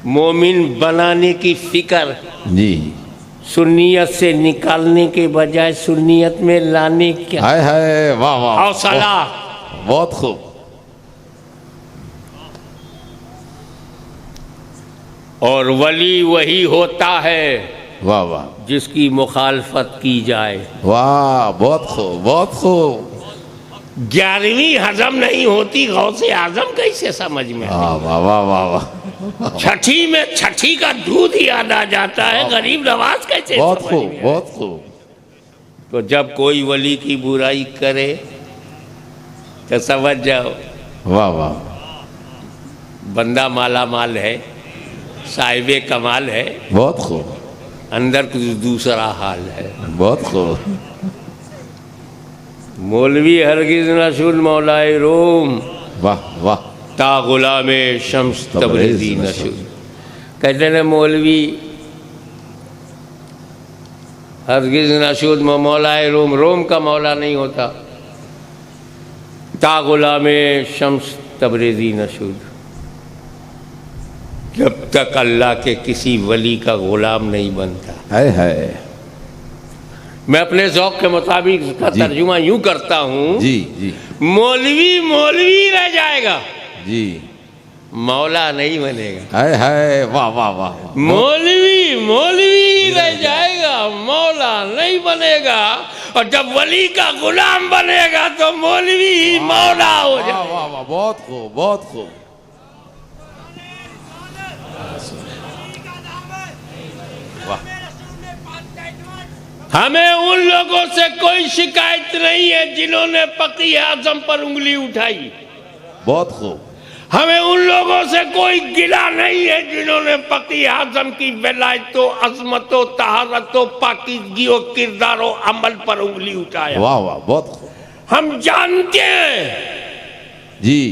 मोमिन बनाने की फिक्र, जी। सुन्नियत से निकालने के बजाय सुन्नियत में लाने का हाय हाय, वाह वाह, हौसला। बहुत खूब। और वली वही होता है वाह वाह, जिसकी मुखालफत की जाए। वाह, बहुत खूब, बहुत खूब। 11वीं हजम नहीं होती गौसे आजम कैसे समझ में? वाह वाह वाह वाह वाह, छठी में छठी का दूध याद आ जाता है, गरीब नवाज कैसे बहुत समझ खूब, में? बहुत खूब। तो जब कोई वली की बुराई करे तो समझ जाओ वाह वाह, बंदा माला माल है, साहिबे कमाल है, बहुत खूब, अंदर कुछ दूसरा हाल है। बहुत खूब। मौलवी हरगिज नशुल मौलाए रोम वाह वाह, ता गुलामे शम्स तबरेज़ी नशुल। कहते हैं मौलवी हरगिज नशुल मौलाए रोम, रोम का मौला नहीं होता। ता गुलामे शम्स तबरेज़ी नशुल, जब तक अल्लाह के किसी वली का गुलाम नहीं बनता। हाय हाय, मैं अपने ज़ौक़ के मुताबिक इसका जी। तर्जुमा यूं करता हूँ, जी जी मौलवी मौलवी रह जाएगा, जी। मौला नहीं बनेगा। हाय हाय, वाह वाह वाह, मौलवी मौलवी रह जाएगा, मौला नहीं बनेगा। और जब वली का गुलाम बनेगा तो मौलवी ही मौला हो वाह जाएगा। वाह वाह, बहुत खूब, बहुत खूब। हमें उन लोगों से कोई शिकायत नहीं है जिन्होंने फकीह आजम पर उंगली उठाई। बहुत खूब, हमें उन लोगों से कोई गिला नहीं है जिन्होंने फकीह आजम की वलायतो, अजमतो, तहारतो, पाकीज़गी और किरदारो अमल पर उंगली उठाया। वाह वाह, बहुत खूब। हम जानते हैं जी,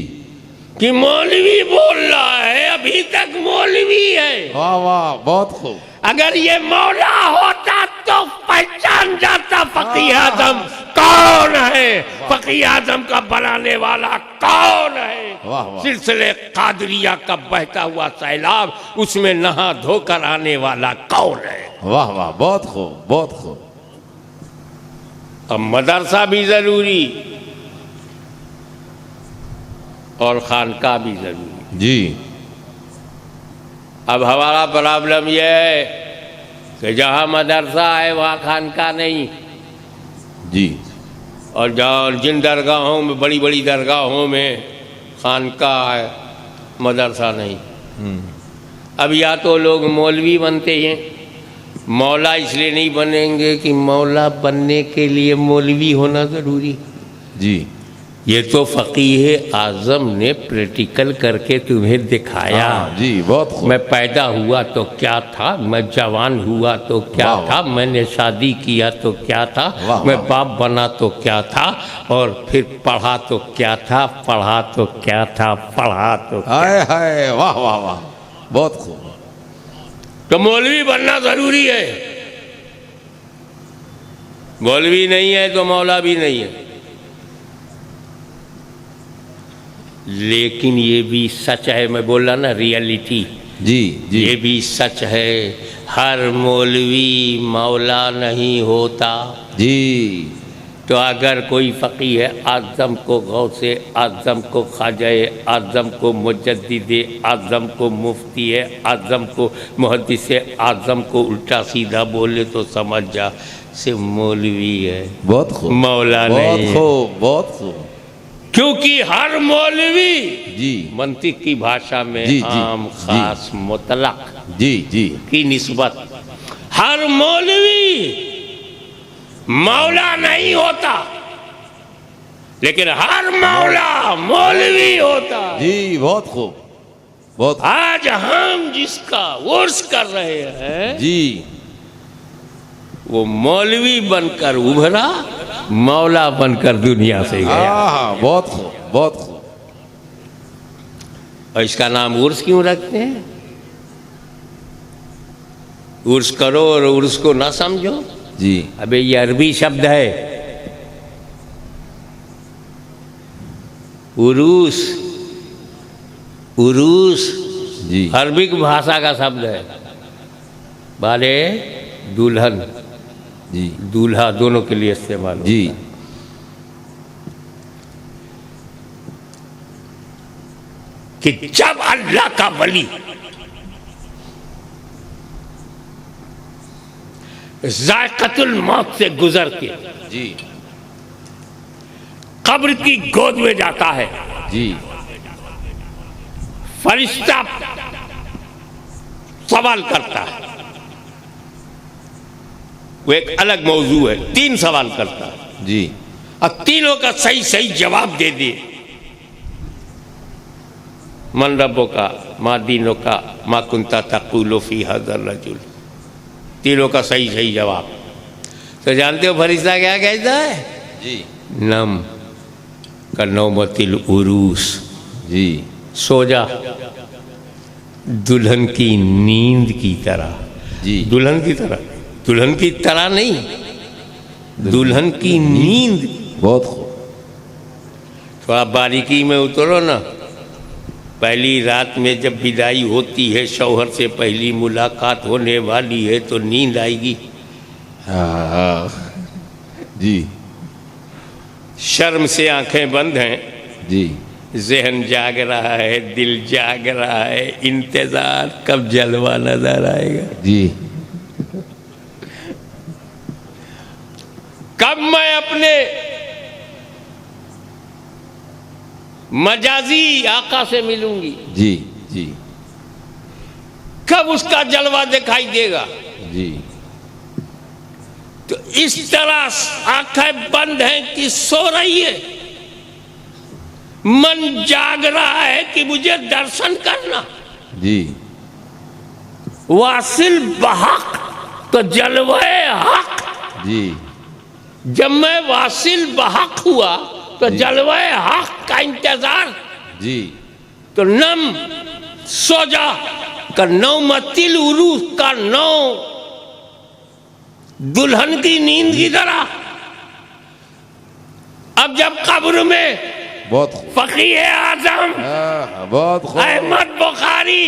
कि मौलवी बोल रहा है, अभी तक मौलवी है। वाह वाह, बहुत खूब। अगर ये मौला होता तो पहचान जाता फकीह आजम कौन है, फकीह आजम का बनाने वाला कौन है। वाह वाह, सिलसिले कादरिया का बहता हुआ सैलाब, उसमें नहा धोकर आने वाला कौन है। वाह वाह, बहुत खूब, बहुत खूब। अब मदरसा भी जरूरी और खानका भी जरूरी। जी, अब हमारा प्रॉब्लम यह है कि जहाँ मदरसा है वहाँ खानका नहीं, जी, और जहाँ जिन दरगाहों में, बड़ी बड़ी दरगाहों में खानका है, मदरसा नहीं। अब या तो लोग मौलवी बनते हैं, मौला इसलिए नहीं बनेंगे कि मौला बनने के लिए मौलवी होना ज़रूरी। जी, ये तो फकीह आजम ने प्रैक्टिकल करके तुम्हें दिखाया। हाँ, जी बहुत खूब। मैं पैदा हुआ तो क्या था, मैं जवान हुआ तो क्या वाह, था, मैंने शादी किया तो क्या था, वाह, मैं वाह। बाप बना तो क्या था, और फिर पढ़ा तो क्या था, पढ़ा तो क्या था, पढ़ा तो क्या। हाय हाय, वाह वाह वाह, बहुत खूब। तो मौलवी बनना जरूरी है। मौलवी नहीं है तो मौला भी नहीं है। लेकिन ये भी सच है, मैं बोल रहा ना, रियलिटी, जी जी ये भी सच है, हर मौलवी मौला नहीं होता। जी। तो अगर कोई फकीह आज़म को गौसे आज़म को ख्वाजाए आज़म को मुजद्दिदे आज़म को मुफ्ती आज़म को मुहद्दिस आज़म को उल्टा सीधा बोले तो समझ जा से मौलवी है, बहुत खूब, मौला नहीं बहुत है। खूब, बहुत खूब। क्योंकि हर मौलवी जी मंतिक की भाषा में जी, जी, आम जी। खास मुतलक जी जी की निस्बत, हर मौलवी मौला नहीं होता, लेकिन हर मौला मौलवी होता। जी, बहुत खूब, बहुत। आज हम जिसका उर्स कर रहे हैं जी वो मौलवी बनकर उभरा, मौला बनकर दुनिया से गया। हाँ, बहुत खूब, बहुत खूब। और इसका नाम उर्स क्यों रखते हैं? उर्स करो और उर्स को ना समझो। जी अबे ये अरबी शब्द है, उरूस, उरूस जी अरबिक भाषा का शब्द है। बाले दुल्हन, जी दूल्हा दोनों के लिए इस्तेमाल होता जी है। कि जब अल्लाह का वली ज़ायक़तुल मौत से गुजर के जी कब्र की गोद में जाता है, जी फरिश्ता सवाल करता है। वो एक अलग मौजू है, 3 सवाल करता है जी और तीनों का सही सही जवाब दे दिए। मन रब्बो का, मा दीनो का, मा कुंता तक़ूलु फी हाज़ा रजुल, तीनों का सही सही जवाब। तो जानते हो फरिश्ता क्या कहता है? जी नम का नौमतिल उरूस, जी सो जा दुल्हन की नींद की तरह। जी दुल्हन की तरह, दुल्हन की तरह नहीं, दुल्हन की नींद। बहुत खूब। थोड़ा बारीकी में उतरो ना। पहली रात में जब विदाई होती है, शौहर से पहली मुलाकात होने वाली है, तो नींद आएगी। हाँ हाँ जी शर्म से आंखें बंद हैं, जी ज़हन जाग रहा है, दिल जाग रहा है, इंतजार कब जलवा नजर आएगा, जी कब मैं अपने मजाजी आका से मिलूंगी, जी जी कब उसका जलवा दिखाई देगा। जी तो इस तरह आंखें बंद हैं कि सो रही है, मन जाग रहा है कि मुझे दर्शन करना। जी वासिल बहक तो जलवे हक, जी जब मैं वासिल बहक हुआ तो जलवे हक का इंतजार। जी तो नम सो जा का नौमतिल उरूस का नौ, दुल्हन की नींद की तरह। अब जब कब्र में बहुत खूब। फकीह आजम हाँ, बहुत खूब। अहमद बुखारी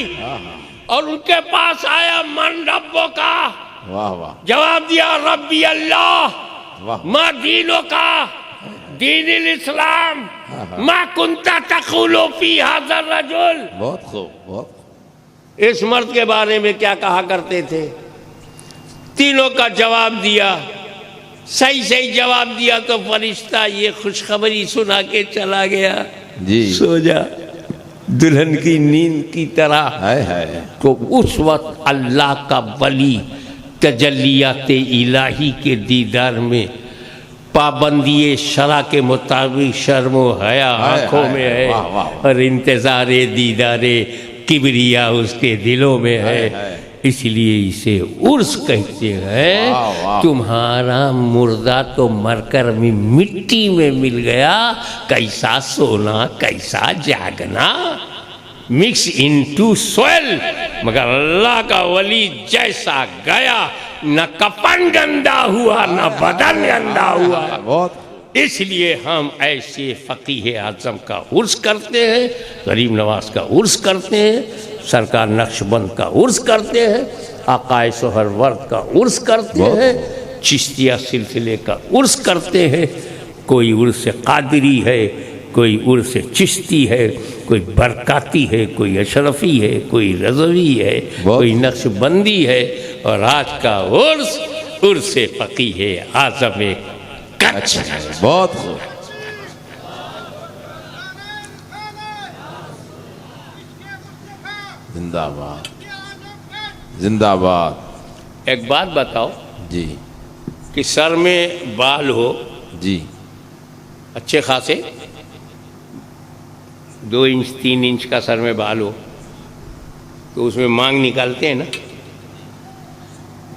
और उनके पास आया, मन रब्बो का, वाह वाह जवाब दिया रब्बी अल्लाह, वाह मा दीनो का, दीनिल इस्लाम, मा कुंता तक़ूलु फी हाज़ा रजुल। बहुत खूब, बहुत खूब। इस मर्द के बारे में क्या कहा करते थे? तीनों का जवाब दिया, सही सही जवाब दिया तो फरिश्ता ये खुशखबरी सुना के चला गया, जी सो जा दुल्हन की नींद की तरह। हाय हाय। तो उस वक्त अल्लाह का वली तजल्लियात इलाही के दीदार में पाबंदी शरा के मुताबिक शर्म व हया आंखों में है, वाह, वाह। और इंतज़ारे दीदारे किबरिया उसके दिलों में है। इसलिए इसे उर्स कहते हैं। वाह, वाह। तुम्हारा मुर्दा तो मरकर मिट्टी में मिल गया, कैसा सोना कैसा जागना, मिक्स इनटू सोयल। मगर अल्लाह का वली जैसा गया, न कफन गंदा हुआ न बदन गंदा हुआ। बहुत इसलिए हम ऐसे फ़कीह आज़म का उर्स करते हैं, गरीब नवाज का उर्स करते हैं, सरकार नक्शबंद का उर्स करते हैं, आकाए सोहरवर्द का उर्स करते हैं, चिश्तिया सिलसिले का उर्स करते हैं। कोई उर्स कादरी है, कोई उर्स चिश्ती है, कोई बरकाती है, कोई अशरफी है, कोई रज़वी है, कोई नक्शबंदी है, और आज का उर्स फ़कीह आज़म कच्छ है। बहुत खूब। जिंदाबाद जिंदाबाद। एक बात बताओ जी कि सर में बाल हो जी अच्छे खासे, 2 इंच 3 इंच का सर में बाल हो, तो उसमें मांग निकालते हैं ना,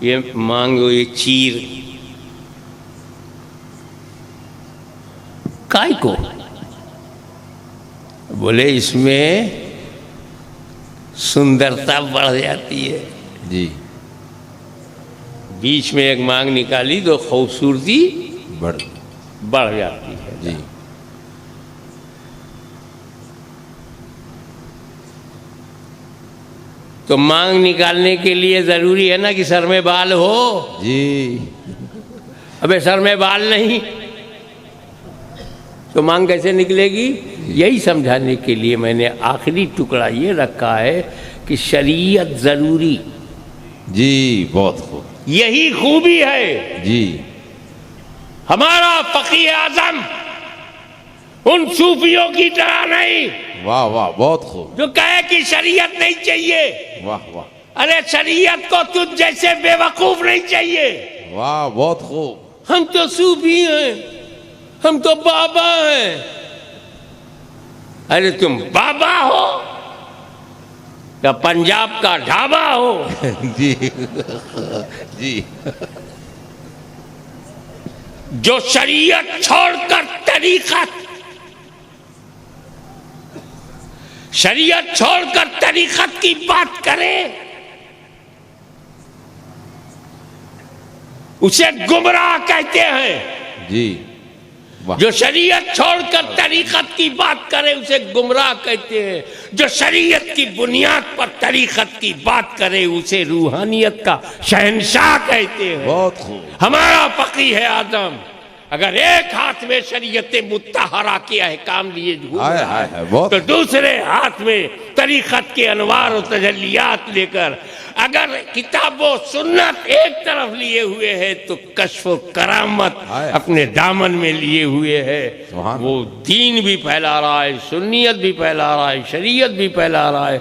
ये मांग ये चीर काय को? बोले इसमें सुंदरता बढ़ जाती है। जी बीच में एक मांग निकाली तो खूबसूरती बढ़ बढ़ जाती है। जी तो मांग निकालने के लिए जरूरी है ना कि सर में बाल हो। जी अबे सर में बाल नहीं तो मांग कैसे निकलेगी? यही समझाने के लिए मैंने आखिरी टुकड़ा ये रखा है कि शरीयत जरूरी। जी बहुत खूब। यही खूबी है जी हमारा फ़कीह आज़म उन सूफियों की तरह नहीं वाह वाह बहुत खूब। जो कहे कि शरीयत नहीं चाहिए। वाह वाह अरे शरीयत को तुझ जैसे बेवकूफ नहीं चाहिए। वाह बहुत खूब। हम तो सूफी हैं, हम तो बाबा हैं। अरे तुम बाबा हो या पंजाब का ढाबा हो? जी जी जो शरीयत छोड़कर शरीयत छोड़कर तरीक़त की बात करे उसे गुमराह कहते हैं। जी वाह जो शरीयत छोड़कर तरीक़त की बात करे उसे गुमराह कहते हैं। जो शरीयत की बुनियाद पर तरीक़त की बात करे उसे रूहानियत का शहंशाह कहते हैं। बहुत खूब। हमारा फ़कीह आज़म अगर एक हाथ में शरीयत मुत्तहरा के अहकाम लिए हाय हाय हाय बहुत तो दूसरे हाथ में तरीक़त के अनवार और तजल्लियात लेकर अगर किताब व सुन्नत एक तरफ लिए हुए है तो कश्फ व करामत हाय। अपने दामन में लिए हुए है। सुभान वो दीन भी फैला रहा है, सुन्नियत भी फैला रहा है, शरीयत भी फैला रहा है,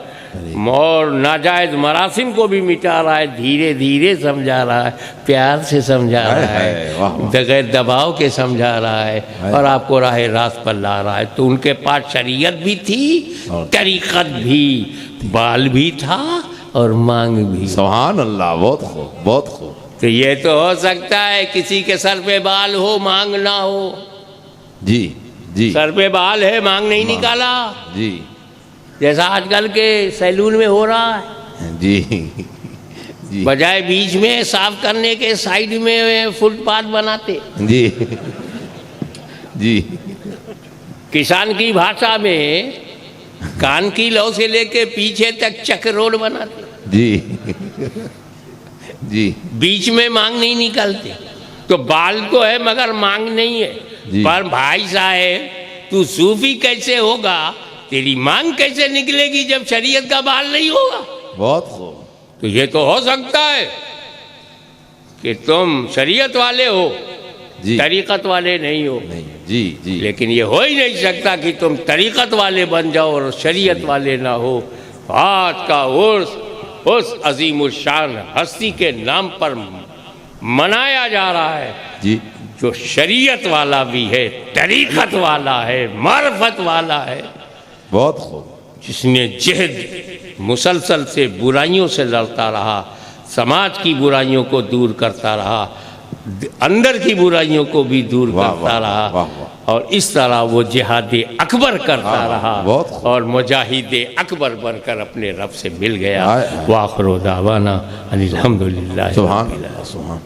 और नाजायज मरासिम को भी मिटा रहा है। धीरे धीरे समझा रहा है, प्यार से समझा रहा है, वाह, वाह। बगैर दबाव के समझा रहा है, और आपको राह रास्त पर ला रहा है। तो उनके पास शरीयत भी थी, तरीक़त भी, बाल भी था और मांग भी। सुभान अल्लाह बहुत खूब बहुत खूब। तो ये तो हो सकता है किसी के सर पे बाल हो मांग ना हो। जी जी सर पे बाल है मांग नहीं निकाला, जी जैसा आजकल के सैलून में हो रहा है। जी जी बजाय बीच में साफ करने के साइड में फुटपाथ बनाते। जी जी किसान की भाषा में कान की लौ से लेके पीछे तक चक रोड बनाते। जी जी बीच में मांग नहीं निकालते। तो बाल तो है मगर मांग नहीं है। जी। पर भाई साहब तू सूफी कैसे होगा, तेरी मांग कैसे निकलेगी जब शरीयत का बाल नहीं होगा? बहुत खूब। तो ये तो हो सकता है कि तुम शरीयत वाले हो, जी तरीक़त वाले नहीं हो, नहीं जी जी लेकिन ये हो ही नहीं सकता कि तुम तरीक़त वाले बन जाओ और शरीयत वाले ना हो। आज का उस अजीमुशान हस्ती के नाम पर मनाया जा रहा है जी जो शरीयत वाला भी है, तरीक़त वाला है, मार्फत वाला है, बहुत खूब। जिसने जहद मुसलसल से बुराइयों से लड़ता रहा, समाज की बुराइयों को दूर करता रहा, अंदर की बुराइयों को भी दूर करता रहा, और इस तरह वो जिहाद अकबर करता रहा और मुजाहिद अकबर बनकर अपने रब से मिल गया। वाखिर दावाना अनिल हम्दुलिल्लाह। सुभान अल्लाह, सुभान।